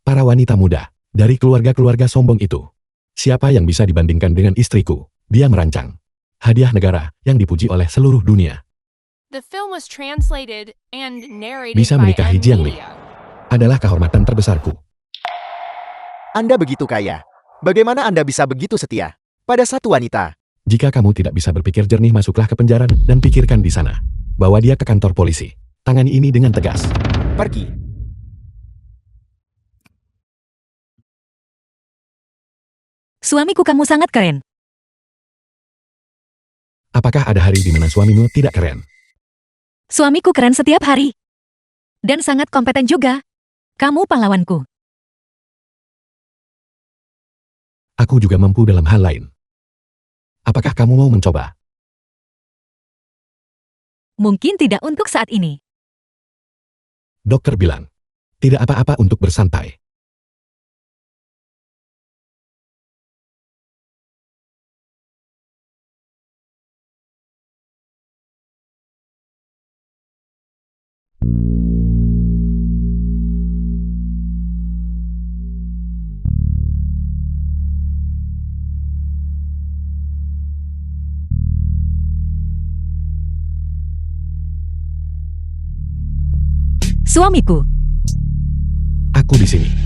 Para wanita muda dari keluarga-keluarga sombong itu, siapa yang bisa dibandingkan dengan istriku? Dia merancang hadiah negara yang dipuji oleh seluruh dunia. The film was translated and narrated Bisa by menikahi M Jiangli Media. adalah kehormatan terbesarku. Anda begitu kaya. Bagaimana Anda bisa begitu setia pada satu wanita? Jika kamu tidak bisa berpikir jernih, masuklah ke penjara dan pikirkan di sana. Bawa dia ke kantor polisi. Tangani ini dengan tegas. Pergi. Suamiku, kamu sangat keren. Apakah ada hari di mana suamimu tidak keren? Suamiku keren setiap hari. Dan sangat kompeten juga. Kamu pahlawanku. Aku juga mampu dalam hal lain. Apakah kamu mau mencoba? Mungkin tidak untuk saat ini. Dokter bilang, tidak apa-apa untuk bersantai. Suamiku, Aku di sini.